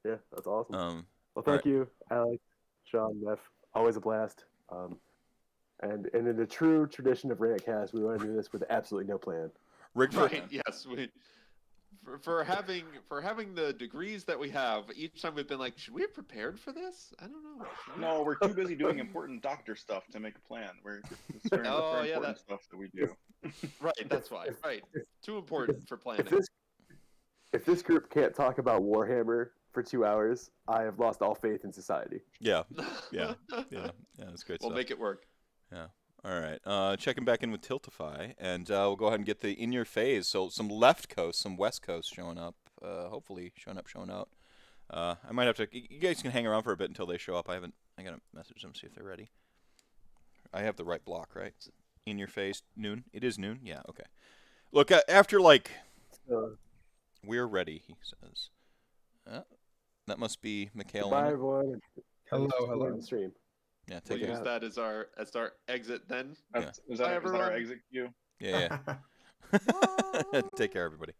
Yeah, that's awesome. Well, all thank you, Alex, Sean, Meph. Always a blast. And in the true tradition of RantCast, we want to do this with absolutely no plan. Right? Yes, we. For having the degrees that we have, each time we've been like, should we have prepared for this? I don't know. No, we're too busy doing important doctor stuff to make a plan. We're very important stuff that we do. Right, that's why. Right, too important for planning. If this group can't talk about Warhammer for 2 hours, I have lost all faith in society. Yeah, that's great. We'll make it work. Yeah. All right. Checking back in with Tiltify, and we'll go ahead and get the in-your phase. So some left coast, some west coast showing up. Hopefully showing out. I might have to. You guys can hang around for a bit until they show up. I gotta message them, see if they're ready. I have the right block, right? In your face, noon. It is noon. Yeah. Okay. Look, after like, we're ready. He says. That must be Mikhail. Bye, everyone. Hello. Stream. Yeah, we'll use that as our exit then. Is that our exit cue? Yeah. Take care, everybody.